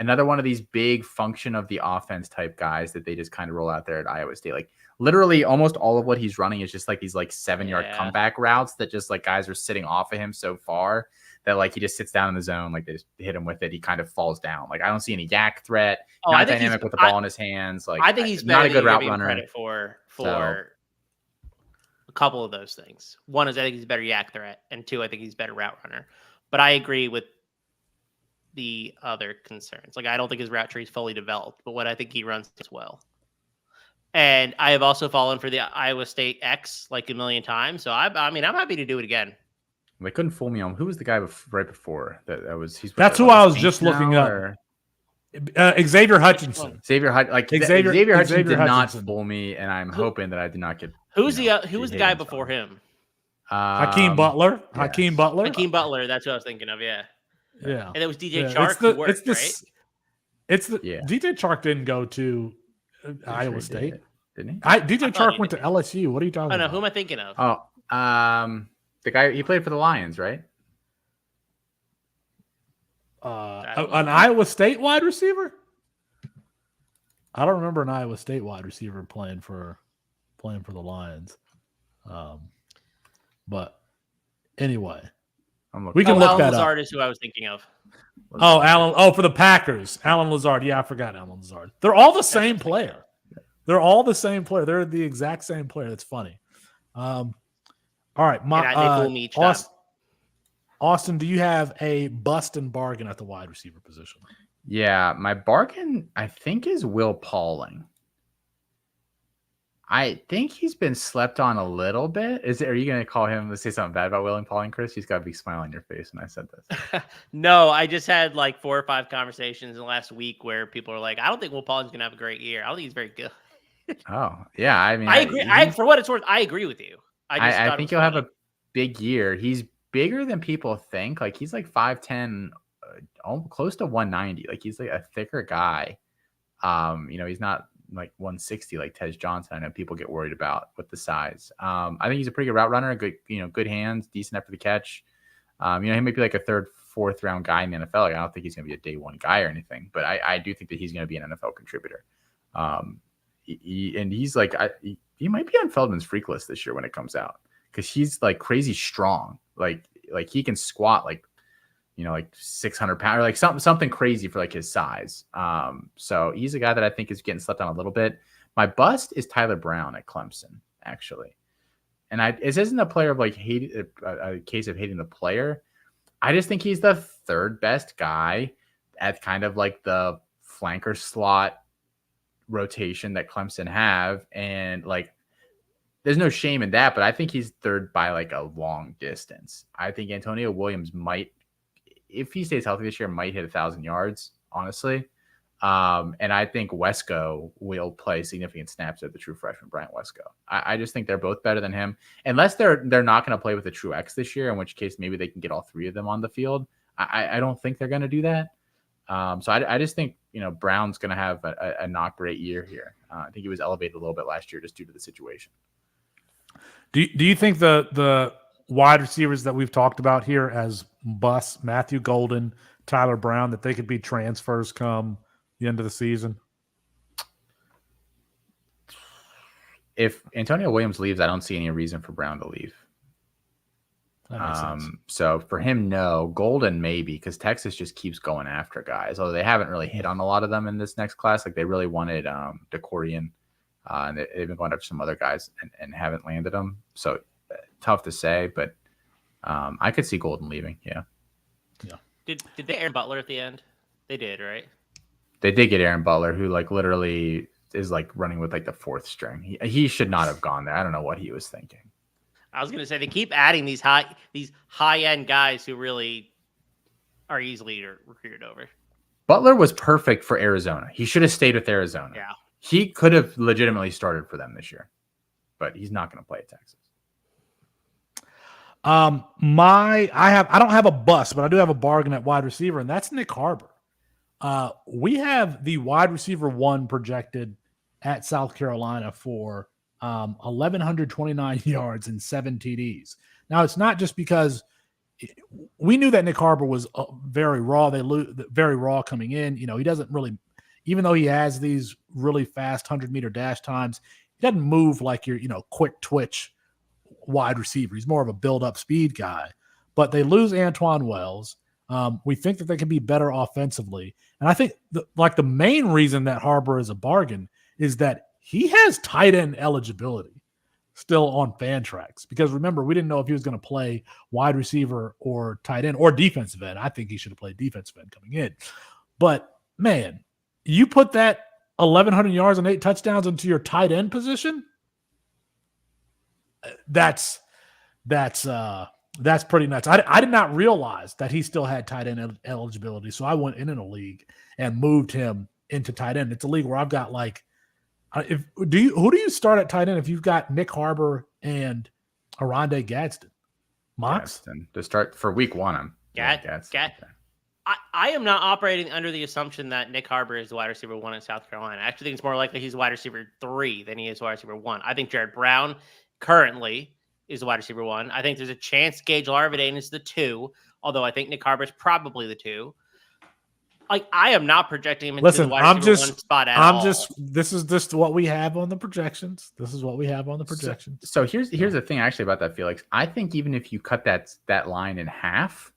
another one of these big function of the offense type guys that they just kind of roll out there at Iowa State. Like literally almost all of what he's running is just like these like 7-yard comeback routes that just like guys are sitting off of him so far that like he just sits down in the zone, like they just hit him with it. He kind of falls down. Like I don't see any yak threat. Not dynamic with the ball in his hands. Like I think he's not a good route runner. Credit for a couple of those things. One is I think he's a better yak threat, and 2, I think he's a better route runner. But I agree with the other concerns. Like I don't think his route tree is fully developed, but what I think he runs as well. And I have also fallen for the Iowa State X like a million times. So I mean, I'm happy to do it again. They couldn't fool me on who was the guy right before that was. That's who I was just looking up. Xavier Hutchinson. Xavier Hutchinson did not fool me, and I'm hoping that I did not get. Who was the guy before him? Hakeem Butler. Yes. Hakeem Butler. Hakeem Butler. That's what I was thinking of. Yeah. Yeah. And it was DJ Chark who worked, right? DJ Chark didn't go to Iowa State, didn't he? DJ Chark went to LSU. What are you talking about? Who am I thinking of? The guy he played for the Lions, right? An Iowa State wide receiver? I don't remember an Iowa State wide receiver playing for the Lions. But anyway, we can look Alan that Lazard up. is who I was thinking of. For the Packers, Alan Lazard. Yeah, I forgot Alan Lazard. They're all the same player. They're all the same player. They're the exact same player. That's funny. All right, Austin, do you have a bust and bargain at the wide receiver position? Yeah, my bargain, I think, is Will Pauling. I think he's been slept on a little bit. Are you going to call him? Let's say something bad about Will Pauling, Chris. He's got a big smile on your face when I said this. No, I just had like 4 or 5 conversations in the last week where people are like, "I don't think Will Pauling's going to have a great year. I don't think he's very good." Oh yeah, I mean, I agree. For what it's worth, I agree with you. I think he'll have a big year. He's bigger than people think. Like he's like 5'10", close to 190. Like he's like a thicker guy. He's not like 160 like Tej Johnson. I know people get worried about with the size. I think he's a pretty good route runner. Good hands, decent after the catch. He might be like a 3rd, 4th round guy in the NFL. Like, I don't think he's going to be a day 1 guy or anything, but I do think that he's going to be an NFL contributor. He's like he might be on Feldman's freak list this year when it comes out because he's like crazy strong. Like he can squat like 600 pounds or like something crazy for like his size. So he's a guy that I think is getting slept on a little bit. My bust is Tyler Brown at Clemson, actually. And this isn't a player of like a case of hating the player. I just think he's the 3rd best guy at kind of like the flanker slot rotation that Clemson have. And like, there's no shame in that, but I think he's 3rd by like a long distance. I think Antonio Williams might, if he stays healthy this year, might hit 1,000 yards, honestly. And I think Wesco will play significant snaps at the true freshman, Bryant Wesco. I just think they're both better than him, unless they're not going to play with a true X this year, in which case maybe they can get all 3 of them on the field. I don't think they're going to do that. So I just think, Brown's going to have a not great year here. I think he was elevated a little bit last year just due to the situation. Do you think the wide receivers that we've talked about here as busts, Matthew Golden, Tyler Brown, that they could be transfers come the end of the season? If Antonio Williams leaves, I don't see any reason for Brown to leave. That makes sense. So for him, no. Golden maybe, because Texas just keeps going after guys, although they haven't really hit on a lot of them in this next class. Like they really wanted DeCorian, and they've been going after some other guys and haven't landed them. So tough to say, but I could see Golden leaving. Yeah. Did they Aaron Butler at the end? They did, right? They did get Aaron Butler, who like literally is like running with like the 4th string. He should not have gone there. I don't know what he was thinking. I was gonna say they keep adding these high end guys who really are easily recruited over. Butler was perfect for Arizona. He should have stayed with Arizona. Yeah. He could have legitimately started for them this year, but he's not going to play at Texas. I don't have a bust, but I do have a bargain at wide receiver, and that's Nick Harbor. We have the wide receiver 1 projected at South Carolina for 1,129 yards and 7 TDs. Now, it's not just because we knew that Nick Harbor was very raw. Very raw coming in. You know, he doesn't really, even though he has these really fast 100-meter dash times, he doesn't move like your, quick twitch wide receiver. He's more of a build-up speed guy. But they lose Antoine Wells. We think that they can be better offensively. And I think the main reason that Harbor is a bargain is that he has tight end eligibility still on Fantrax. Because remember, we didn't know if he was going to play wide receiver or tight end or defensive end. I think he should have played defensive end coming in. But, man, you put that 1,100 yards and 8 touchdowns into your tight end position, that's pretty nuts. I did not realize that he still had tight end eligibility. So I went in a league and moved him into tight end. It's a league where I've got who do you start at tight end if you've got Nick Harbor and Arondé Gadsden? Mox? Gadsden to start for week 1. I am not operating under the assumption that Nick Harbor is the wide receiver 1 in South Carolina. I actually think it's more likely he's wide receiver 3 than he is wide receiver 1. I think Jared Brown currently is the wide receiver 1. I think there's a chance Gage Larvadain is the 2, although I think Nick Harbor is probably the 2. I am not projecting him into the wide receiver 1 spot at all. This is just what we have on the projections. So here's the thing actually about that, Felix. I think even if you cut that line in half,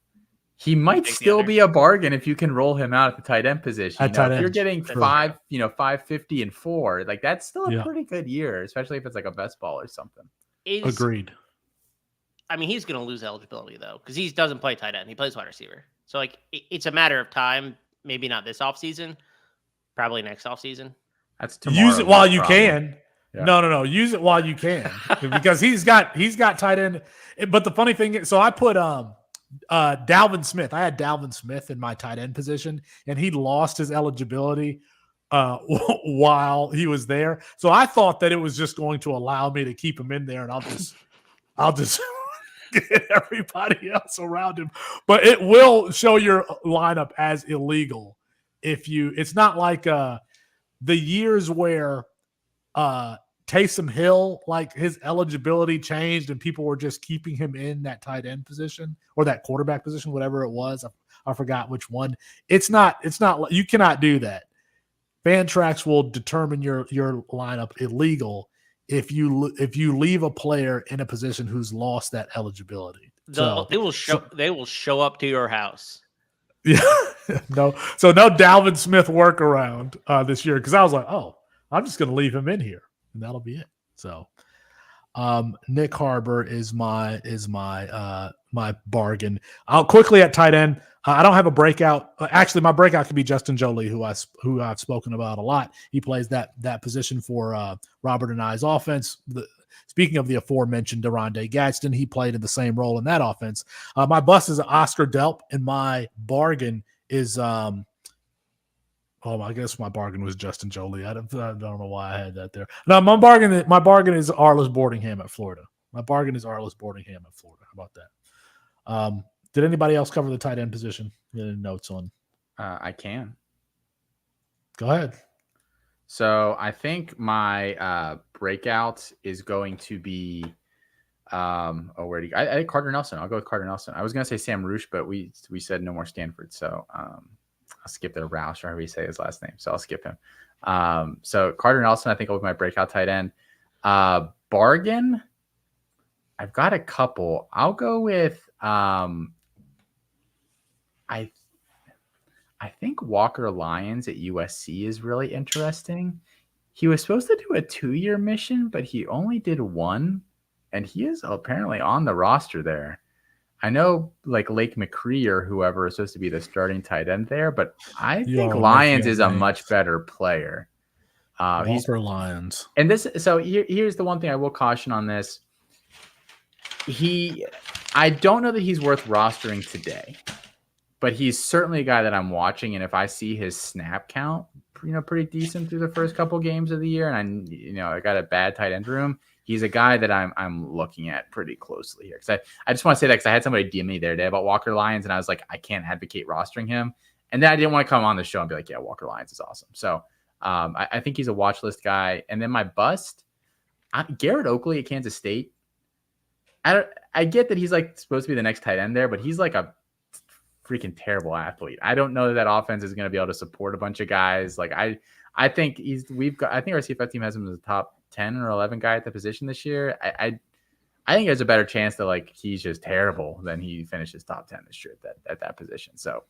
he might still be a bargain if you can roll him out at the tight end position. If you're getting 550 and 4, that's still a pretty good year, especially if it's like a best ball or something. Agreed. I mean, he's going to lose eligibility though, because he doesn't play tight end. He plays wide receiver. So it's a matter of time. Maybe not this offseason, probably next offseason. That's tomorrow. Use it while you can. Yeah. No. Use it while you can because he's got tight end. But the funny thing is, so I put Dalvin Smith. I had Dalvin Smith in my tight end position, and he lost his eligibility while he was there. So I thought that it was just going to allow me to keep him in there, and I'll just get everybody else around him. But it will show your lineup as illegal if you. It's not like the years where Taysom Hill, his eligibility changed and people were just keeping him in that tight end position or that quarterback position, whatever it was. I forgot which one. It's not. You cannot do that. Fantrax will determine your lineup illegal if you leave a player in a position who's lost that eligibility. They will show up to your house. Yeah. No Dalvin Smith workaround this year, because I was like, oh, I'm just going to leave him in here and that'll be it. So Nick Harbor is my bargain. I'll quickly at tight end. I don't have a breakout. Actually, my breakout could be Justin Jolie, who I've spoken about a lot. He plays that position for Robert and I's offense. Speaking of the aforementioned Arondé Gadsden, he played in the same role in that offense. My bust is Oscar Delp, and my bargain is I guess my bargain was Justin Jolie. I don't know why I had that there. No, my bargain is Arlis Boardingham at Florida. My bargain is Arlis Boardingham at Florida. How about that? Did anybody else cover the tight end position? Any notes on? I can. Go ahead. So I think my breakout is going to be I think Carter Nelson. I'll go with Carter Nelson. I was going to say Sam Roosh, but we said no more Stanford. So I'll skip the Roush, or however you say his last name. So I'll skip him. So Carter Nelson, I think, will be my breakout tight end. Bargain, I've got a couple. I'll go with I think Walker Lyons at USC is really interesting. He was supposed to do a 2-year mission, but he only did 1, and he is apparently on the roster there. I know Lake McCree or whoever is supposed to be the starting tight end there, but I think Lyons is a much better player. Walker Lyons. And here's the one thing I will caution on this. I don't know that he's worth rostering today, but he's certainly a guy that I'm watching. And if I see his snap count, pretty decent through the first couple games of the year, and I got a bad tight end room, he's a guy that I'm looking at pretty closely here. Because I just want to say that because I had somebody DM me the other day about Walker Lyons, and I was like, I can't advocate rostering him. And then I didn't want to come on the show and be like, yeah, Walker Lyons is awesome. So I think he's a watch list guy. And then my bust, Garrett Oakley at Kansas State. I get that he's like supposed to be the next tight end there, but he's like a freaking terrible athlete. I don't know that offense is going to be able to support a bunch of guys. Like I think I think our CFF team has him as a top 10 or 11 guy at the position this year. I think there's a better chance that like he's just terrible than he finishes top 10 this year at that position. So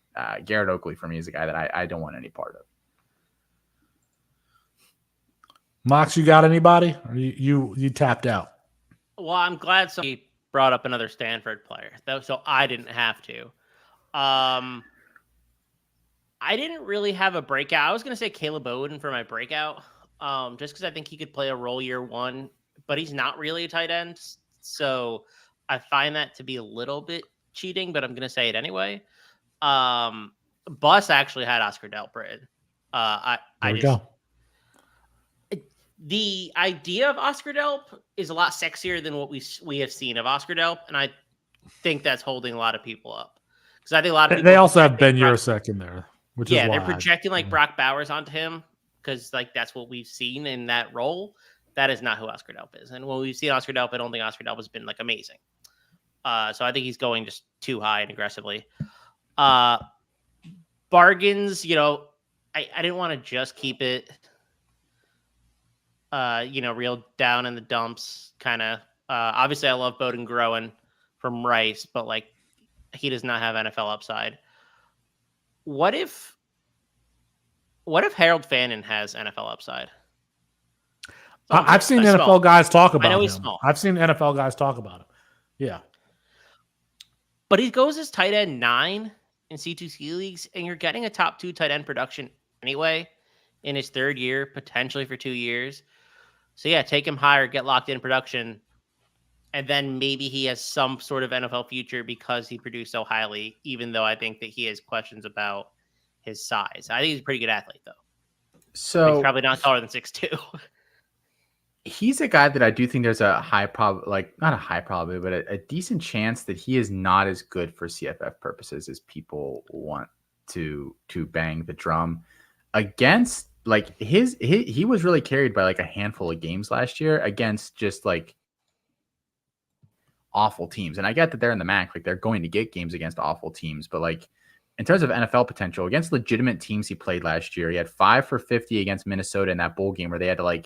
Garrett Oakley for me is a guy that I don't want any part of. Mox, you got anybody? Or you tapped out? Well, I'm glad somebody brought up another Stanford player, so I didn't have to. I didn't really have a breakout. I was going to say Caleb Oden for my breakout, just because I think he could play a role year one, but he's not really a tight end. So I find that to be a little bit cheating, but I'm going to say it anyway. Bus actually had Oscar Delprin. There we go. The idea of Oscar Delp is a lot sexier than what we have seen of Oscar Delp, and I think that's holding a lot of people up. Because I think a lot of people they also have Ben Urasek in there, which is why they're projecting like Brock Bowers onto him because like that's what we've seen in that role. That is not who Oscar Delp is, and when we've seen Oscar Delp, I don't think Oscar Delp has been like amazing. So I think he's going just too high and aggressively. Bargains, I didn't want to just keep it. Real down in the dumps kind of. Obviously, I love Bowden Groen from Rice, but like he does not have NFL upside. What if Harold Fannin has NFL upside? I've seen NFL guys talk about him. I know he's small. I've seen NFL guys talk about him. Yeah. But he goes as tight end 9 in C2C leagues, and you're getting a top 2 tight end production anyway in his third year, potentially for 2 years. So yeah, take him higher, get locked in production, and then maybe he has some sort of NFL future because he produced so highly, even though I think that he has questions about his size. I think he's a pretty good athlete, though. So he's probably not taller than 6'2". He's a guy that I do think there's a high not a high probability, but a decent chance that he is not as good for CFF purposes as people want to bang the drum against. Like he was really carried by like a handful of games last year against just like awful teams. And I get that they're in the MAC, like they're going to get games against awful teams, but like in terms of NFL potential against legitimate teams he played last year, he had 5 for 50 against Minnesota in that bowl game where they had to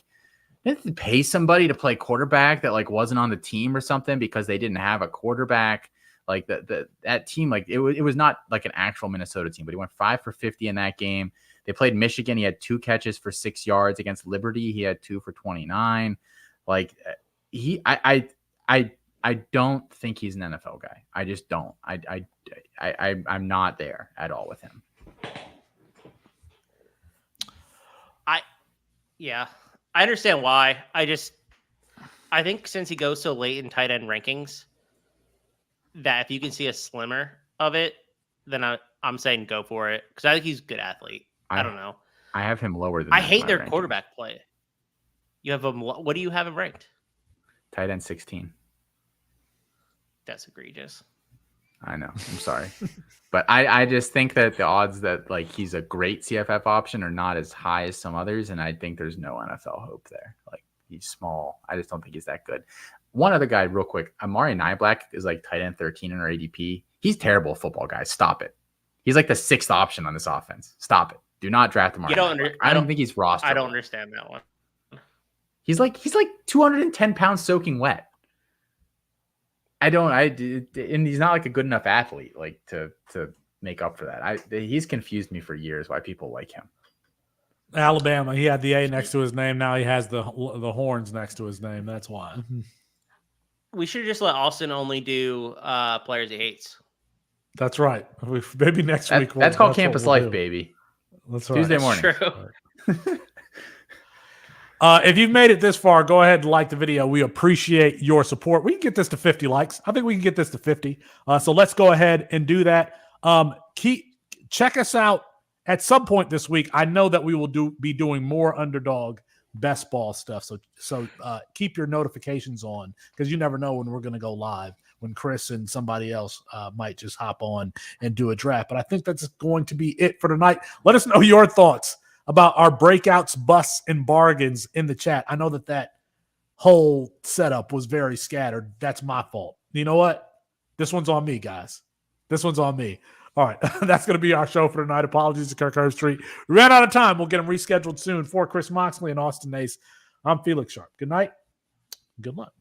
pay somebody to play quarterback that like wasn't on the team or something because they didn't have a quarterback. Like that team, like it was not like an actual Minnesota team, but he went 5 for 50 in that game. They played Michigan. He had 2 catches for 6 yards against Liberty. He had 2 for 29. Like I don't think he's an NFL guy. I just don't. I'm not there at all with him. I understand why. I think since he goes so late in tight end rankings, that if you can see a slimmer of it, then I'm saying go for it because I think he's a good athlete. I don't know. I have him lower than. I hate their quarterback play. You have him. What do you have him ranked? Tight end 16. That's egregious. I know. I'm sorry, but I just think that the odds that like he's a great CFF option are not as high as some others, and I think there's no NFL hope there. Like he's small. I just don't think he's that good. One other guy, real quick. Amari Niblack is like tight end 13 in our ADP. He's terrible football, guys. Stop it. He's like the 6th option on this offense. Stop it. Do not draft Amari. I don't think he's rostered. I don't understand that one. He's like 210 pounds soaking wet. And he's not like a good enough athlete like to make up for that. He's confused me for years why people like him. Alabama, he had the A next to his name. Now he has the horns next to his name. That's why. We should just let Austin only do players he hates. That's right. Maybe next week. That's called Campus Life, baby. That's right. Tuesday morning. True. If you've made it this far, go ahead and like the video. We appreciate your support. We can get this to 50 likes. I think we can get this to 50. So let's go ahead and do that. Check us out at some point this week. I know that we will be doing more Underdog best ball stuff. So keep your notifications on, because you never know when we're going to go live, when Chris and somebody else might just hop on and do a draft. But I think that's going to be it for tonight. Let us know your thoughts about our breakouts, busts, and bargains in the chat. I know that whole setup was very scattered. That's my fault. You know what? This one's on me, guys. This one's on me. All right. That's going to be our show for tonight. Apologies to Kirk Herbstreit. We ran out of time. We'll get them rescheduled soon. For Chris Moxley and Austin Nace, I'm Felix Sharp. Good night. Good luck.